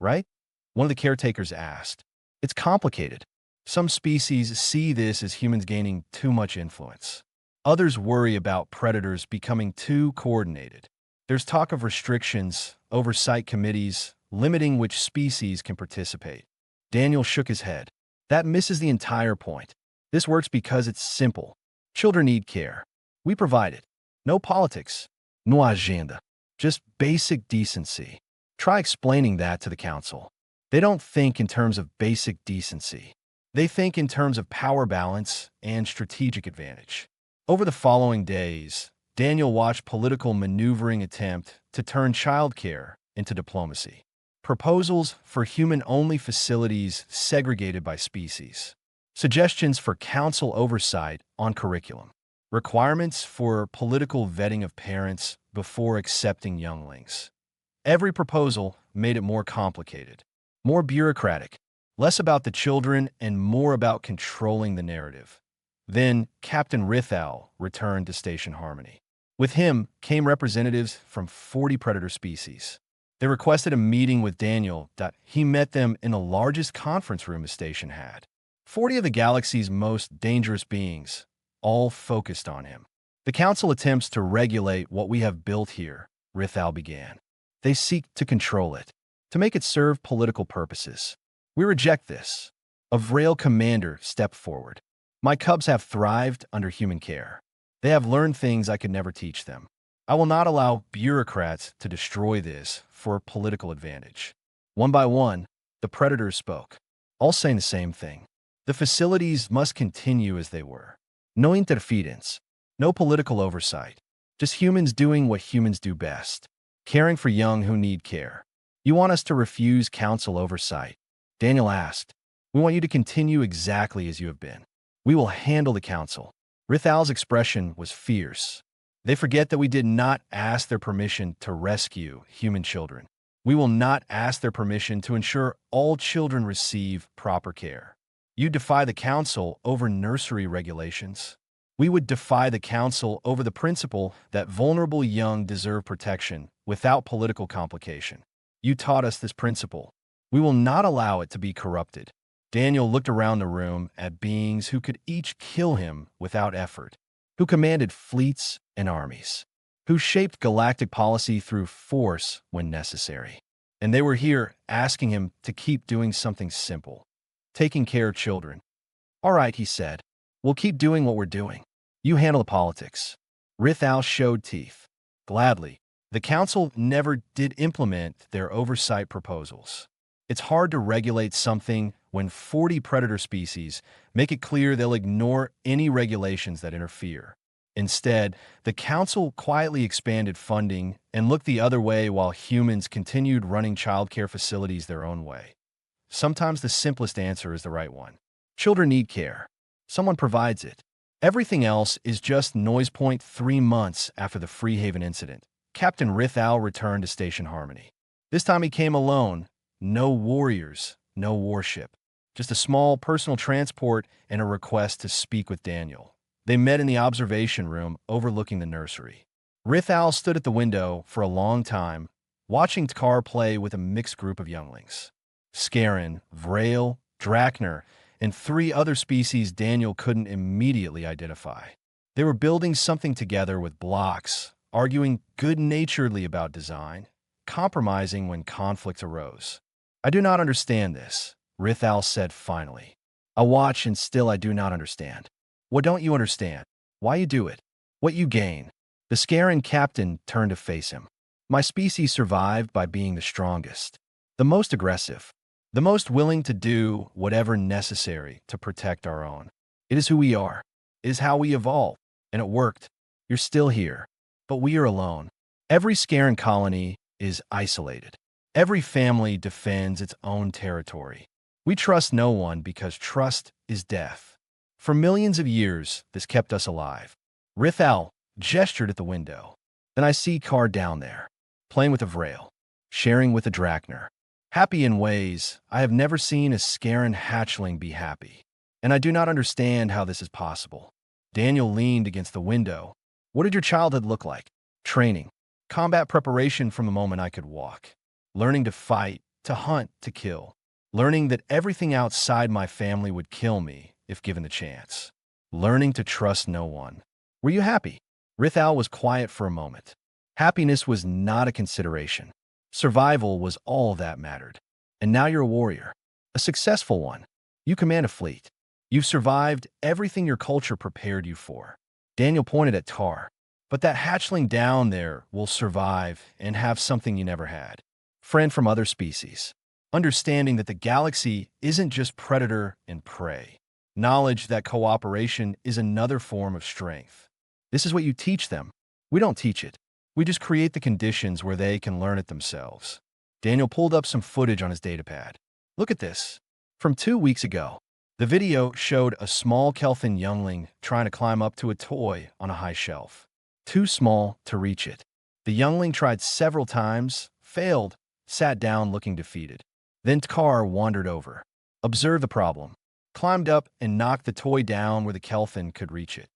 right? One of the caretakers asked. It's complicated. Some species see this as humans gaining too much influence. Others worry about predators becoming too coordinated. There's talk of restrictions, oversight committees, limiting which species can participate. Daniel shook his head. That misses the entire point. This works because it's simple. Children need care. We provide it. No politics. No agenda. Just basic decency. Try explaining that to the Council. They don't think in terms of basic decency. They think in terms of power balance and strategic advantage. Over the following days, Daniel watched political maneuvering attempt to turn childcare into diplomacy. Proposals for human-only facilities segregated by species. Suggestions for Council oversight on curriculum. Requirements for political vetting of parents before accepting younglings. Every proposal made it more complicated, more bureaucratic, less about the children and more about controlling the narrative. Then Captain Rithal returned to Station Harmony. With him came representatives from 40 predator species. They requested a meeting with Daniel. He met them in the largest conference room the station had. 40 of the galaxy's most dangerous beings, all focused on him. The Council attempts to regulate what we have built here, Rithal began. They seek to control it, to make it serve political purposes. We reject this. A Vrail commander stepped forward. My cubs have thrived under human care. They have learned things I could never teach them. I will not allow bureaucrats to destroy this for political advantage. One by one, the predators spoke, all saying the same thing. The facilities must continue as they were. No interference, no political oversight. Just humans doing what humans do best, caring for young who need care. You want us to refuse Council oversight? Daniel asked. We want you to continue exactly as you have been. We will handle the Council. Rithal's expression was fierce. They forget that we did not ask their permission to rescue human children. We will not ask their permission to ensure all children receive proper care. You defy the council over nursery regulations. We would defy the council over the principle that vulnerable young deserve protection without political complication. You taught us this principle. We will not allow it to be corrupted. Daniel looked around the room at beings who could each kill him without effort, who commanded fleets and armies, who shaped galactic policy through force when necessary. And they were here asking him to keep doing something simple, taking care of children. All right, he said, we'll keep doing what we're doing. You handle the politics. Rithal showed teeth. Gladly. The council never did implement their oversight proposals. It's hard to regulate something when 40 predator species make it clear they'll ignore any regulations that interfere. Instead, the council quietly expanded funding and looked the other way while humans continued running childcare facilities their own way. Sometimes the simplest answer is the right one. Children need care. Someone provides it. Everything else is just noise. 3 months after the Freehaven incident, Captain Rithal returned to Station Harmony. This time he came alone. No warriors, no warship. Just a small personal transport and a request to speak with Daniel. They met in the observation room overlooking the nursery. Rithal stood at the window for a long time, watching Tkar play with a mixed group of younglings. Scarin, Vrail, Drakner, and 3 other species Daniel couldn't immediately identify. They were building something together with blocks, arguing good-naturedly about design, compromising when conflict arose. I do not understand this, Rithal said finally. I watch and still I do not understand. What don't you understand? Why you do it? What you gain? The Scarin captain turned to face him. My species survived by being the strongest, the most aggressive, the most willing to do whatever necessary to protect our own. It is who we are. It is how we evolve. And it worked. You're still here. But we are alone. Every Scarin colony is isolated. Every family defends its own territory. We trust no one because trust is death. For millions of years, this kept us alive. Rithal gestured at the window. Then I see Car down there, playing with a Vrail, sharing with a Drakner. Happy in ways I have never seen a Scarin hatchling be happy. And I do not understand how this is possible. Daniel leaned against the window. What did your childhood look like? Training. Combat preparation from the moment I could walk. Learning to fight, to hunt, to kill. Learning that everything outside my family would kill me if given the chance. Learning to trust no one. Were you happy? Rithal was quiet for a moment. Happiness was not a consideration. Survival was all that mattered. And now you're a warrior. A successful one. You command a fleet. You've survived everything your culture prepared you for. Daniel pointed at Tar. But that hatchling down there will survive and have something you never had. Friend from other species. Understanding that the galaxy isn't just predator and prey. Knowledge that cooperation is another form of strength. This is what you teach them. We don't teach it. We just create the conditions where they can learn it themselves. Daniel pulled up some footage on his datapad. Look at this. From 2 weeks ago, the video showed a small Kelthan youngling trying to climb up to a toy on a high shelf. Too small to reach it. The youngling tried several times, failed, sat down looking defeated. Then Tkar wandered over, observed the problem, climbed up and knocked the toy down where the Kelthan could reach it.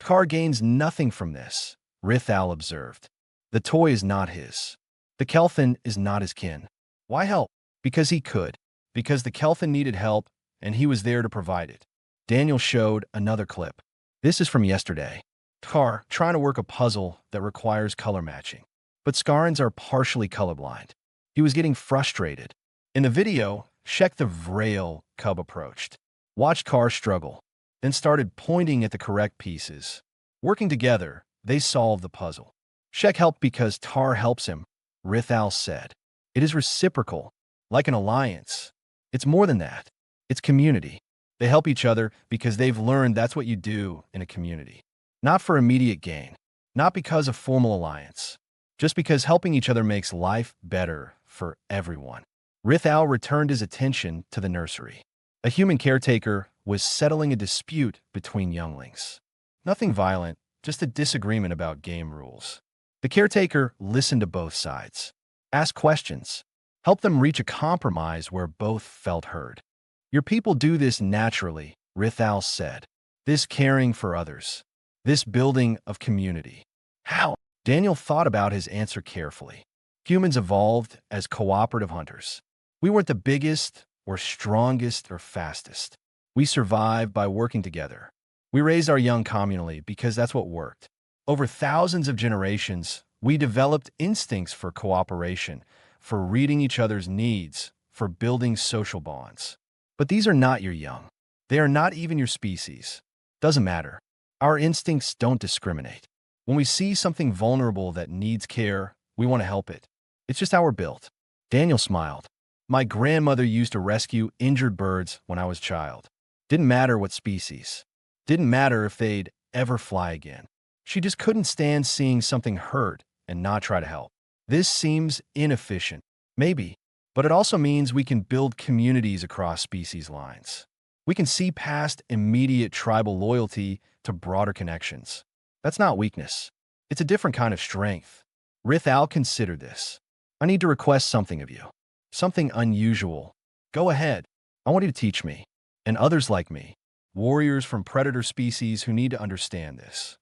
Tkar gains nothing from this, Rithal observed. The toy is not his. The Kelthan is not his kin. Why help? Because he could. Because the Kelthan needed help, and he was there to provide it. Daniel showed another clip. This is from yesterday. Tkar trying to work a puzzle that requires color matching. But Scarins are partially colorblind. He was getting frustrated. In the video, Shek the Vrail cub approached, watched Car struggle, then started pointing at the correct pieces. Working together, they solved the puzzle. Shek helped because Tar helps him, Rithal said. It is reciprocal, like an alliance. It's more than that. It's community. They help each other because they've learned that's what you do in a community. Not for immediate gain, not because of formal alliance, just because helping each other makes life better for everyone. Rithal returned his attention to the nursery. A human caretaker was settling a dispute between younglings. Nothing violent, just a disagreement about game rules. The caretaker listened to both sides, asked questions, helped them reach a compromise where both felt heard. Your people do this naturally, Rithal said. This caring for others. This building of community. How? Daniel thought about his answer carefully. Humans evolved as cooperative hunters. We weren't the biggest or strongest or fastest. We survived by working together. We raised our young communally because that's what worked. Over thousands of generations, we developed instincts for cooperation, for reading each other's needs, for building social bonds. But these are not your young. They are not even your species. Doesn't matter. Our instincts don't discriminate. When we see something vulnerable that needs care, we want to help it. It's just how we're built. Daniel smiled. My grandmother used to rescue injured birds when I was a child. Didn't matter what species. Didn't matter if they'd ever fly again. She just couldn't stand seeing something hurt and not try to help. This seems inefficient, maybe, but it also means we can build communities across species lines. We can see past immediate tribal loyalty to broader connections. That's not weakness. It's a different kind of strength. Rithal considered this. I need to request something of you. Something unusual. Go ahead. I want you to teach me, and others like me, warriors from predator species who need to understand this.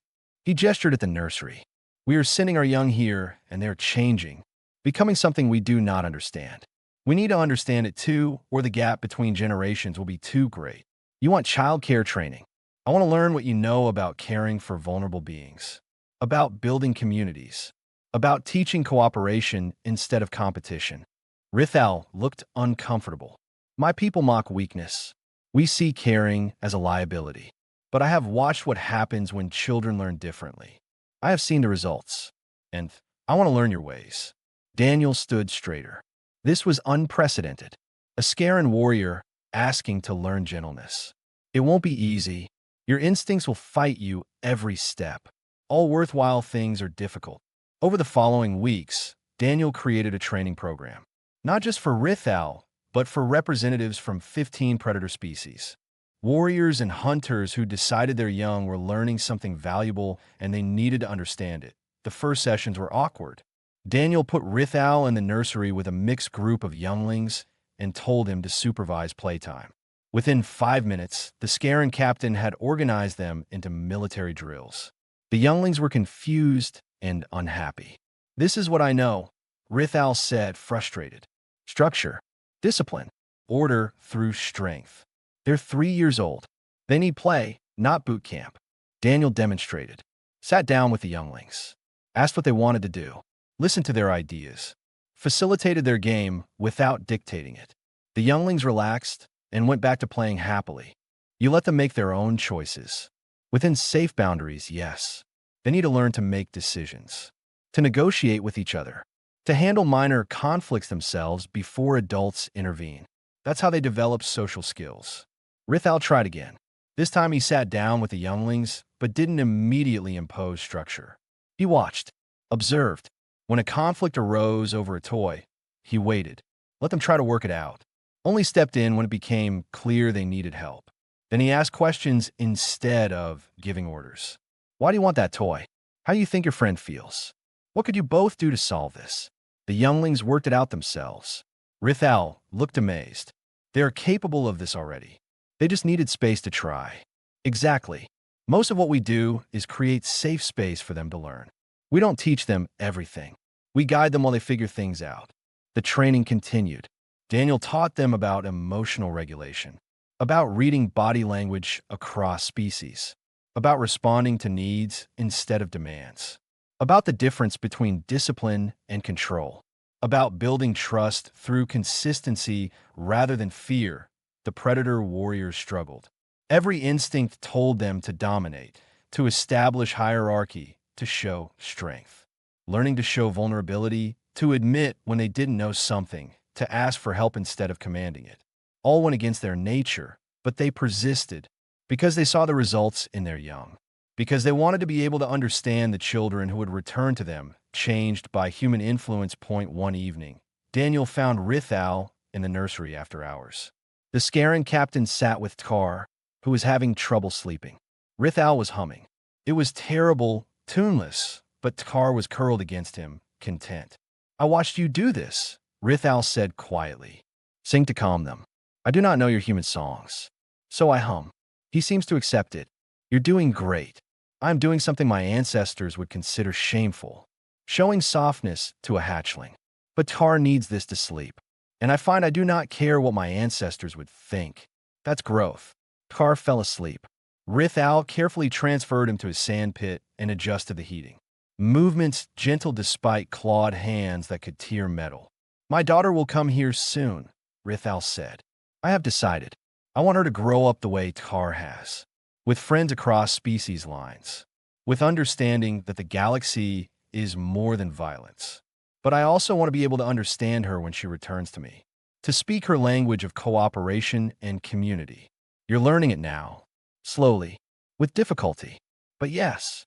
He gestured at the nursery. We are sending our young here, and they're changing, becoming something we do not understand. We need to understand it too, or the gap between generations will be too great. You want childcare training. I want to learn what you know about caring for vulnerable beings, about building communities, about teaching cooperation instead of competition. Rithal looked uncomfortable. My people mock weakness. We see caring as a liability. But I have watched what happens when children learn differently. I have seen the results. And I want to learn your ways. Daniel stood straighter. This was unprecedented. A Scaran warrior asking to learn gentleness. It won't be easy. Your instincts will fight you every step. All worthwhile things are difficult. Over the following weeks, Daniel created a training program. Not just for Rithal, but for representatives from 15 predator species. Warriors and hunters who decided their young were learning something valuable and they needed to understand it. The first sessions were awkward. Daniel put Rithal in the nursery with a mixed group of younglings and told him to supervise playtime. Within 5 minutes, the Scaran captain had organized them into military drills. The younglings were confused and unhappy. This is what I know, Rithal said, frustrated. Structure, discipline, order through strength. They're 3 years old. They need play, not boot camp. Daniel demonstrated. Sat down with the younglings. Asked what they wanted to do. Listened to their ideas. Facilitated their game without dictating it. The younglings relaxed and went back to playing happily. You let them make their own choices. Within safe boundaries, yes. They need to learn to make decisions. To negotiate with each other. To handle minor conflicts themselves before adults intervene. That's how they develop social skills. Rithal tried again. This time he sat down with the younglings, but didn't immediately impose structure. He watched, observed. When a conflict arose over a toy, he waited. Let them try to work it out. Only stepped in when it became clear they needed help. Then he asked questions instead of giving orders. Why do you want that toy? How do you think your friend feels? What could you both do to solve this? The younglings worked it out themselves. Rithal looked amazed. They are capable of this already. They just needed space to try. Exactly. Most of what we do is create safe space for them to learn. We don't teach them everything. We guide them while they figure things out. The training continued. Daniel taught them about emotional regulation, about reading body language across species, about responding to needs instead of demands, about the difference between discipline and control, about building trust through consistency rather than fear. The predator warriors struggled. Every instinct told them to dominate, to establish hierarchy, to show strength. Learning to show vulnerability, to admit when they didn't know something, to ask for help instead of commanding it. All went against their nature, but they persisted because they saw the results in their young, because they wanted to be able to understand the children who would return to them, changed by human influence. One evening, Daniel found Rithal in the nursery after hours. The Scaran captain sat with Tar, who was having trouble sleeping. Rithal was humming. It was terrible, tuneless, but Tar was curled against him, content. I watched you do this, Rithal said quietly. Sing to calm them. I do not know your human songs. So I hum. He seems to accept it. You're doing great. I'm doing something my ancestors would consider shameful. Showing softness to a hatchling. But Tar needs this to sleep. And I find I do not care what my ancestors would think. That's growth. Tar fell asleep. Rithal carefully transferred him to his sand pit and adjusted the heating. Movements gentle despite clawed hands that could tear metal. My daughter will come here soon, Rithal said. I have decided. I want her to grow up the way Tar has. With friends across species lines. With understanding that the galaxy is more than violence. But I also want to be able to understand her when she returns to me. To speak her language of cooperation and community. You're learning it now. Slowly. With difficulty. But yes.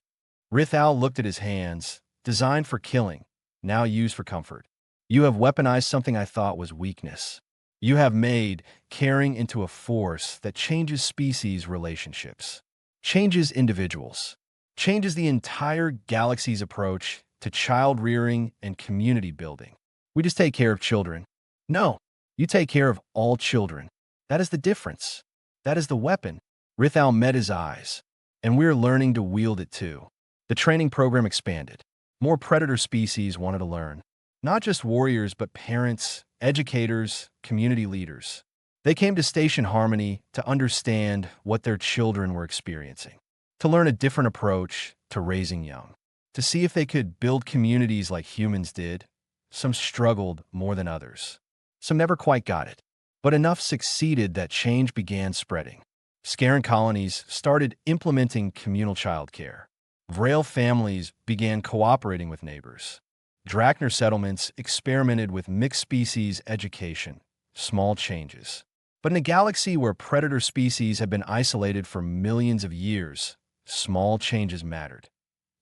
Rithal looked at his hands, designed for killing, now used for comfort. You have weaponized something I thought was weakness. You have made caring into a force that changes species relationships. Changes individuals. Changes the entire galaxy's approach to child rearing and community building. We just take care of children. No, you take care of all children. That is the difference. That is the weapon. Rithal met his eyes, and we're learning to wield it too. The training program expanded. More predator species wanted to learn. Not just warriors, but parents, educators, community leaders. They came to Station Harmony to understand what their children were experiencing, to learn a different approach to raising young, to see if they could build communities like humans did. Some struggled more than others. Some never quite got it, but enough succeeded that change began spreading. Scaran colonies started implementing communal childcare. Vrail families began cooperating with neighbors. Drakner settlements experimented with mixed-species education, small changes. But in a galaxy where predator species have been isolated for millions of years, small changes mattered.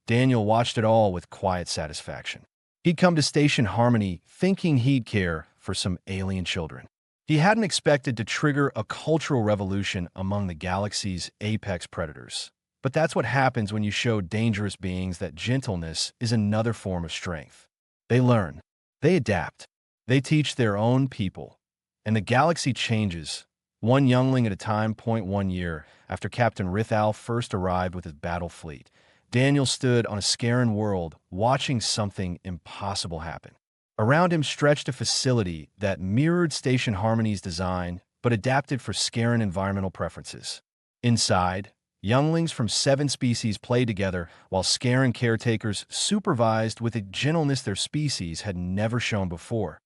Daniel watched it all with quiet satisfaction. He'd come to Station Harmony thinking he'd care for some alien children. He hadn't expected to trigger a cultural revolution among the galaxy's apex predators. But that's what happens when you show dangerous beings that gentleness is another form of strength. They learn. They adapt. They teach their own people. And the galaxy changes, one youngling at a time. 1 year after Captain Rithal first arrived with his battle fleet, Daniel stood on a Scaran world watching something impossible happen. Around him stretched a facility that mirrored Station Harmony's design, but adapted for Scaran environmental preferences. Inside, younglings from 7 species played together, while Scaran caretakers supervised with a gentleness their species had never shown before.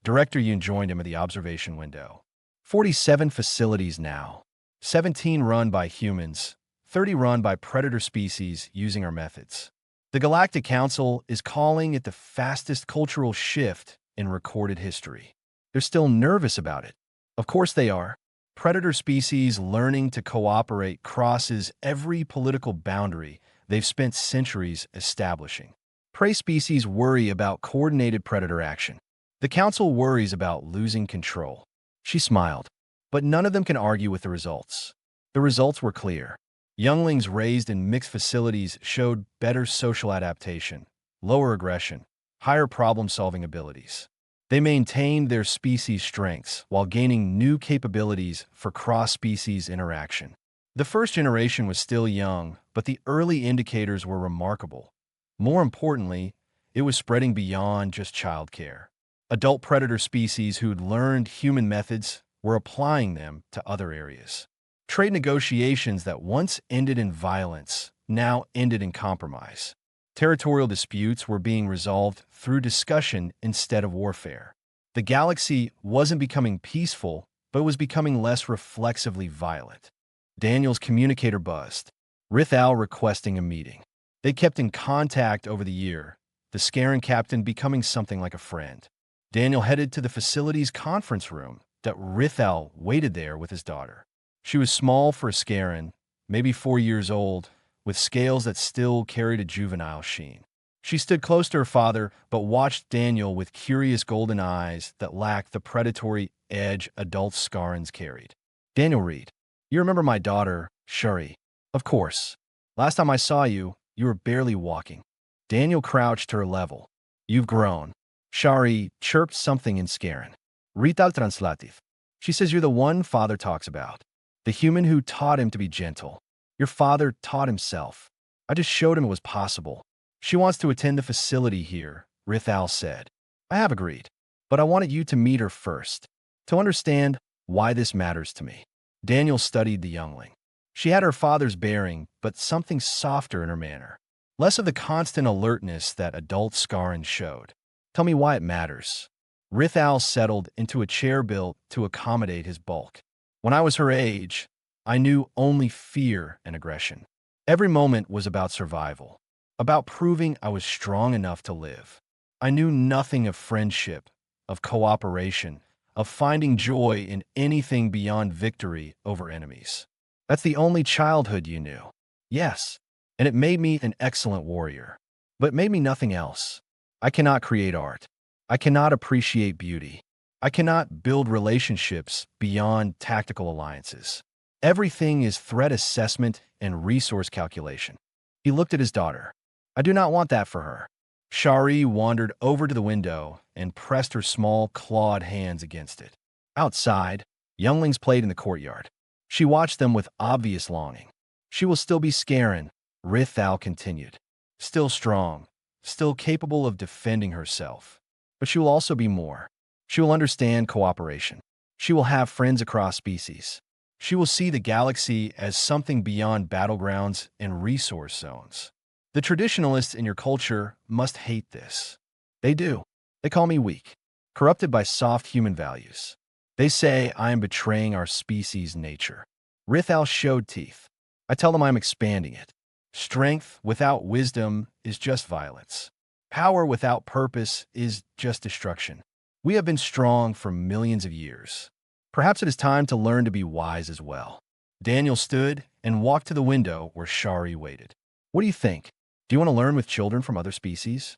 Director Yoon joined him at the observation window. 47 facilities now. 17 run by humans, 30 run by predator species using our methods. The Galactic Council is calling it the fastest cultural shift in recorded history. They're still nervous about it. Of course they are. Predator species learning to cooperate crosses every political boundary they've spent centuries establishing. Prey species worry about coordinated predator action. The Council worries about losing control. She smiled, but none of them can argue with the results. The results were clear. Younglings raised in mixed facilities showed better social adaptation, lower aggression, higher problem-solving abilities. They maintained their species' strengths while gaining new capabilities for cross-species interaction. The first generation was still young, but the early indicators were remarkable. More importantly, it was spreading beyond just childcare. Adult predator species who'd learned human methods were applying them to other areas. Trade negotiations that once ended in violence now ended in compromise. Territorial disputes were being resolved through discussion instead of warfare. The galaxy wasn't becoming peaceful, but was becoming less reflexively violent. Daniel's communicator buzzed, Rithal requesting a meeting. They kept in contact over the year, the Scaran captain becoming something like a friend. Daniel headed to the facility's conference room that Rithal waited there with his daughter. She was small for a Scaran, maybe 4 years old, with scales that still carried a juvenile sheen. She stood close to her father, but watched Daniel with curious golden eyes that lacked the predatory edge adult Scarans carried. Daniel Reed, you remember my daughter, Shuri? Of course. Last time I saw you, you were barely walking. Daniel crouched to her level. You've grown. Shari chirped something in Scaran. Rital translativ. She says you're the one father talks about. The human who taught him to be gentle. Your father taught himself. I just showed him it was possible. She wants to attend the facility here, Rithal said. I have agreed, but I wanted you to meet her first, to understand why this matters to me. Daniel studied the youngling. She had her father's bearing, but something softer in her manner. Less of the constant alertness that adult Scarin showed. Tell me why it matters. Rithal settled into a chair built to accommodate his bulk. When I was her age, I knew only fear and aggression. Every moment was about survival, about proving I was strong enough to live. I knew nothing of friendship, of cooperation, of finding joy in anything beyond victory over enemies. That's the only childhood you knew. Yes, and it made me an excellent warrior, but it made me nothing else. I cannot create art. I cannot appreciate beauty. I cannot build relationships beyond tactical alliances. Everything is threat assessment and resource calculation. He looked at his daughter. I do not want that for her. Shari wandered over to the window and pressed her small, clawed hands against it. Outside, younglings played in the courtyard. She watched them with obvious longing. She will still be Scarin, Rithal continued. Still strong, still capable of defending herself. But she will also be more. She will understand cooperation. She will have friends across species. She will see the galaxy as something beyond battlegrounds and resource zones. The traditionalists in your culture must hate this. They do. They call me weak, corrupted by soft human values. They say I am betraying our species' nature. Rithal showed teeth. I tell them I'm expanding it. Strength without wisdom is just violence. Power without purpose is just destruction. We have been strong for millions of years. Perhaps it is time to learn to be wise as well. Daniel stood and walked to the window where Shari waited. What do you think? Do you want to learn with children from other species?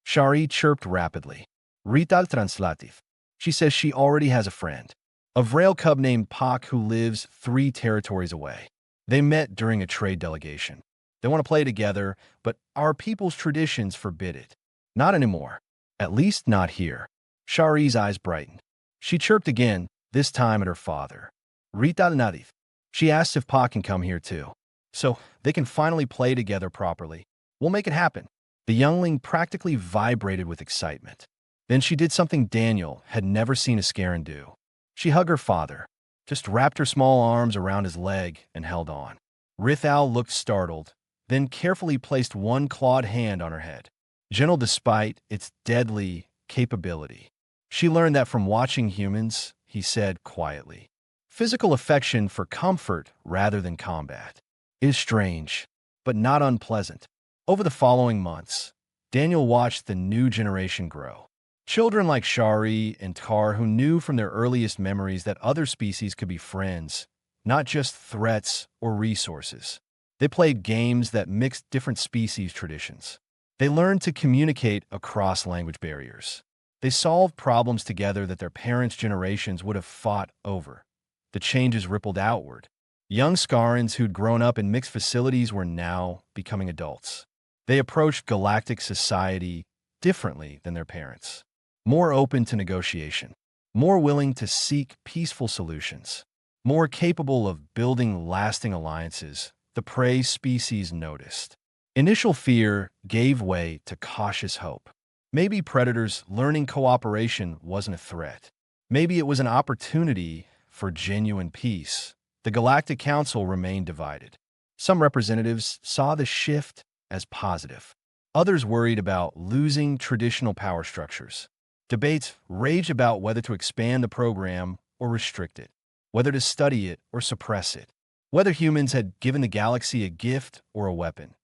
Shari chirped rapidly. Rital translativ. She says she already has a friend. A Vrail cub named Pak who lives 3 territories away. They met during a trade delegation. They want to play together, but our people's traditions forbid it. Not anymore. At least not here. Shari's eyes brightened. She chirped again, this time at her father. Rital nadif. She asked if Pa can come here too, so they can finally play together properly. We'll make it happen. The youngling practically vibrated with excitement. Then she did something Daniel had never seen a Scarin do. She hugged her father, just wrapped her small arms around his leg and held on. Rithal looked startled, then carefully placed one clawed hand on her head. Gentle despite its deadly capability. She learned that from watching humans, he said quietly. Physical affection for comfort rather than combat is strange, but not unpleasant. Over the following months, Daniel watched the new generation grow. Children like Shari and Tar who knew from their earliest memories that other species could be friends, not just threats or resources. They played games that mixed different species traditions. They learned to communicate across language barriers. They solved problems together that their parents' generations would have fought over. The changes rippled outward. Young Scarans who'd grown up in mixed facilities were now becoming adults. They approached galactic society differently than their parents. More open to negotiation. More willing to seek peaceful solutions. More capable of building lasting alliances, the prey species noticed. Initial fear gave way to cautious hope. Maybe predators learning cooperation wasn't a threat. Maybe it was an opportunity for genuine peace. The Galactic Council remained divided. Some representatives saw the shift as positive. Others worried about losing traditional power structures. Debates raged about whether to expand the program or restrict it, whether to study it or suppress it, whether humans had given the galaxy a gift or a weapon.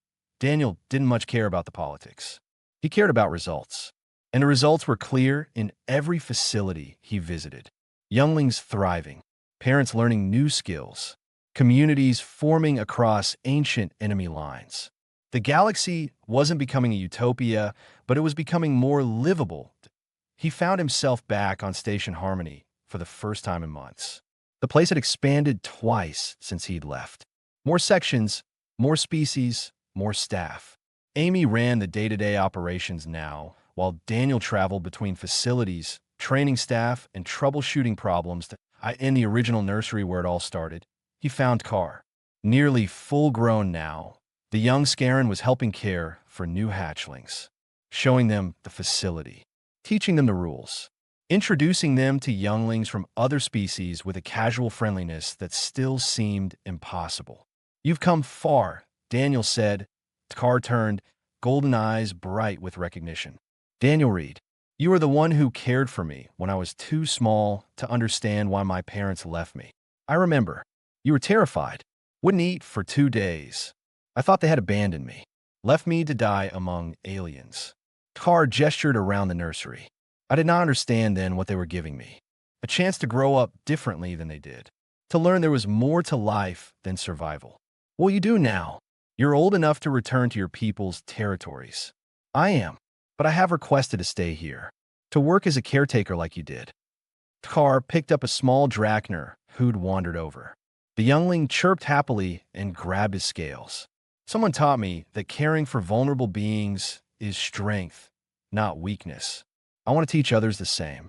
Daniel didn't much care about the politics. He cared about results. And the results were clear in every facility he visited. Younglings thriving, parents learning new skills, communities forming across ancient enemy lines. The galaxy wasn't becoming a utopia, but it was becoming more livable. He found himself back on Station Harmony for the first time in months. The place had expanded twice since he'd left. More sections, more species, more staff. Amy ran the day-to-day operations now, while Daniel traveled between facilities, training staff, and troubleshooting problems. In the original nursery where it all started, he found Carr. Nearly full-grown now, the young Scarin was helping care for new hatchlings, showing them the facility, teaching them the rules, introducing them to younglings from other species with a casual friendliness that still seemed impossible. "You've come far," Daniel said. Carr turned, golden eyes bright with recognition. "Daniel Reed, you are the one who cared for me when I was too small to understand why my parents left me. I remember. You were terrified. Wouldn't eat for 2 days. I thought they had abandoned me, left me to die among aliens." Carr gestured around the nursery. "I did not understand then what they were giving me. A chance to grow up differently than they did. To learn there was more to life than survival. Well, you do now. You're old enough to return to your people's territories. I am, but I have requested to stay here, to work as a caretaker like you did." Carr picked up a small drachner who'd wandered over. The youngling chirped happily and grabbed his scales. "Someone taught me that caring for vulnerable beings is strength, not weakness. I want to teach others the same."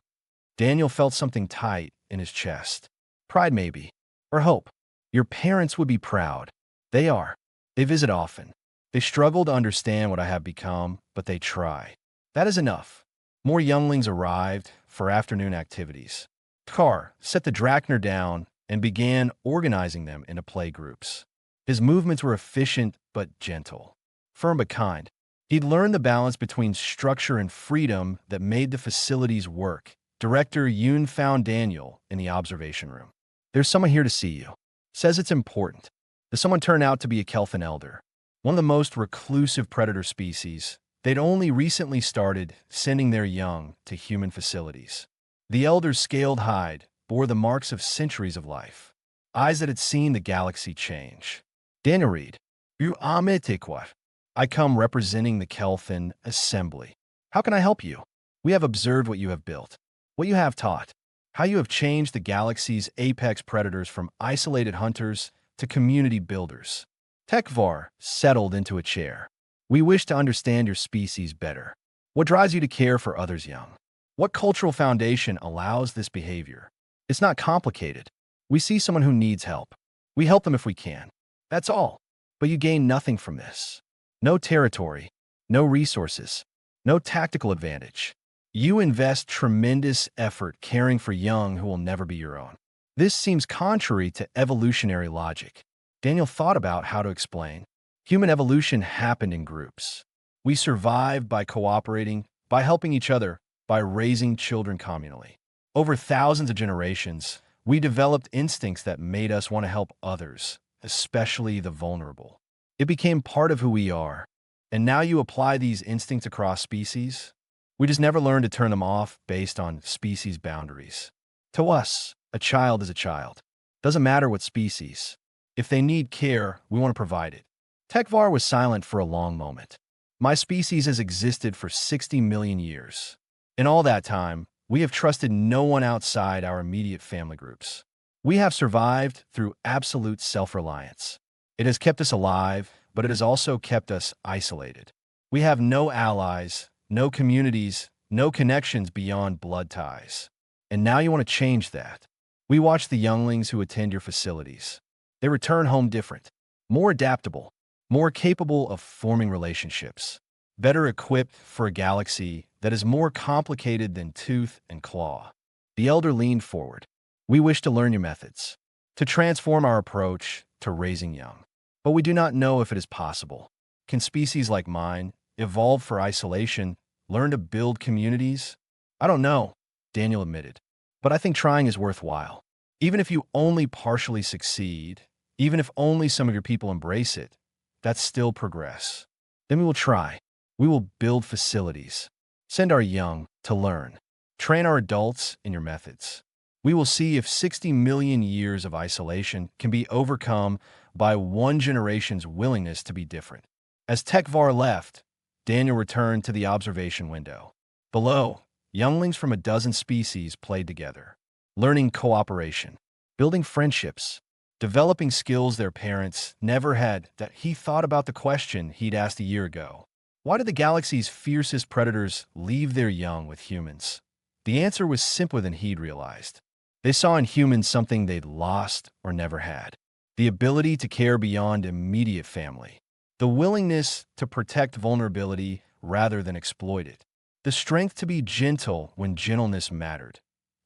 Daniel felt something tight in his chest. Pride, maybe, or hope. Your parents would be proud. They are. They visit often. They struggle to understand what I have become, but they try. That is enough. More younglings arrived for afternoon activities. Carr set the drachner down and began organizing them into play groups. His movements were efficient but gentle, firm but kind. He'd learned the balance between structure and freedom that made the facilities work. Director Yoon found Daniel in the observation room. "There's someone here to see you. Says it's important." The someone turned out to be a Kelphin elder, one of the most reclusive predator species. They'd only recently started sending their young to human facilities. The elder's scaled hide bore the marks of centuries of life, eyes that had seen the galaxy change. "Daniel Reed, you Ametikwa. I come representing the Kelphin Assembly. How can I help you? We have observed what you have built, what you have taught, how you have changed the galaxy's apex predators from isolated hunters to community builders." Tekvar settled into a chair. "We wish to understand your species better. What drives you to care for others young? What cultural foundation allows this behavior? It's not complicated. We see someone who needs help. We help them if we can. That's all. But you gain nothing from this. No territory, no resources, no tactical advantage. You invest tremendous effort caring for young who will never be your own. This seems contrary to evolutionary logic." Daniel thought about how to explain. Human evolution happened in groups. We survived by cooperating, by helping each other, by raising children communally. Over thousands of generations, we developed instincts that made us want to help others, especially the vulnerable. It became part of who we are. And now you apply these instincts across species? We just never learned to turn them off based on species boundaries. To us, a child is a child. Doesn't matter what species. If they need care, we want to provide it. Tekvar was silent for a long moment. "My species has existed for 60 million years. In all that time, we have trusted no one outside our immediate family groups. We have survived through absolute self-reliance. It has kept us alive, but it has also kept us isolated. We have no allies, no communities, no connections beyond blood ties. And now you want to change that. We watch the younglings who attend your facilities. They return home different, more adaptable, more capable of forming relationships, better equipped for a galaxy that is more complicated than tooth and claw." The elder leaned forward. "We wish to learn your methods, to transform our approach to raising young. But we do not know if it is possible. Can species like mine, evolve for isolation, learn to build communities? I don't know," Daniel admitted. "But I think trying is worthwhile. Even if you only partially succeed, even if only some of your people embrace it, that's still progress. Then we will try. We will build facilities. Send our young to learn. Train our adults in your methods. We will see if 60 million years of isolation can be overcome by one generation's willingness to be different." As Tekvar left, Daniel returned to the observation window. Below, younglings from a dozen species played together, learning cooperation, building friendships, developing skills their parents never had. That he thought about the question he'd asked a year ago. Why did the galaxy's fiercest predators leave their young with humans? The answer was simpler than he'd realized. They saw in humans something they'd lost or never had: the ability to care beyond immediate family, the willingness to protect vulnerability rather than exploit it, the strength to be gentle when gentleness mattered.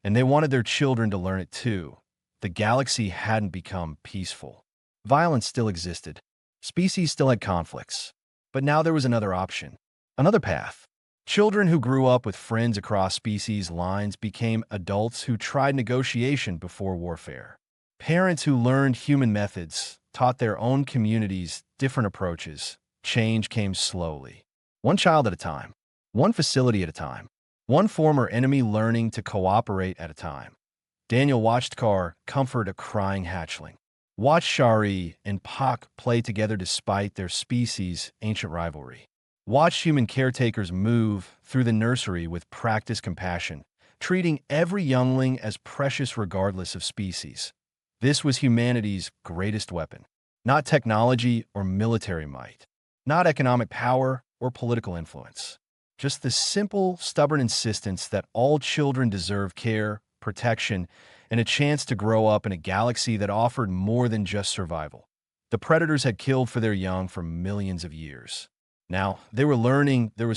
And they wanted their children to learn it too. The galaxy hadn't become peaceful. Violence still existed. Species still had conflicts. But now there was another option, another path. Children who grew up with friends across species lines became adults who tried negotiation before warfare. Parents who learned human methods taught their own communities different approaches. Change came slowly, one child at a time, one facility at a time, one former enemy learning to cooperate at a time. Daniel watched Carr comfort a crying hatchling, watched Shari and Pak play together despite their species' ancient rivalry, watched human caretakers move through the nursery with practiced compassion, treating every youngling as precious regardless of species. This was humanity's greatest weapon. Not technology or military might, not economic power or political influence. Just the simple, stubborn insistence that all children deserve care, protection, and a chance to grow up in a galaxy that offered more than just survival. The predators had killed for their young for millions of years. Now, they were learning there was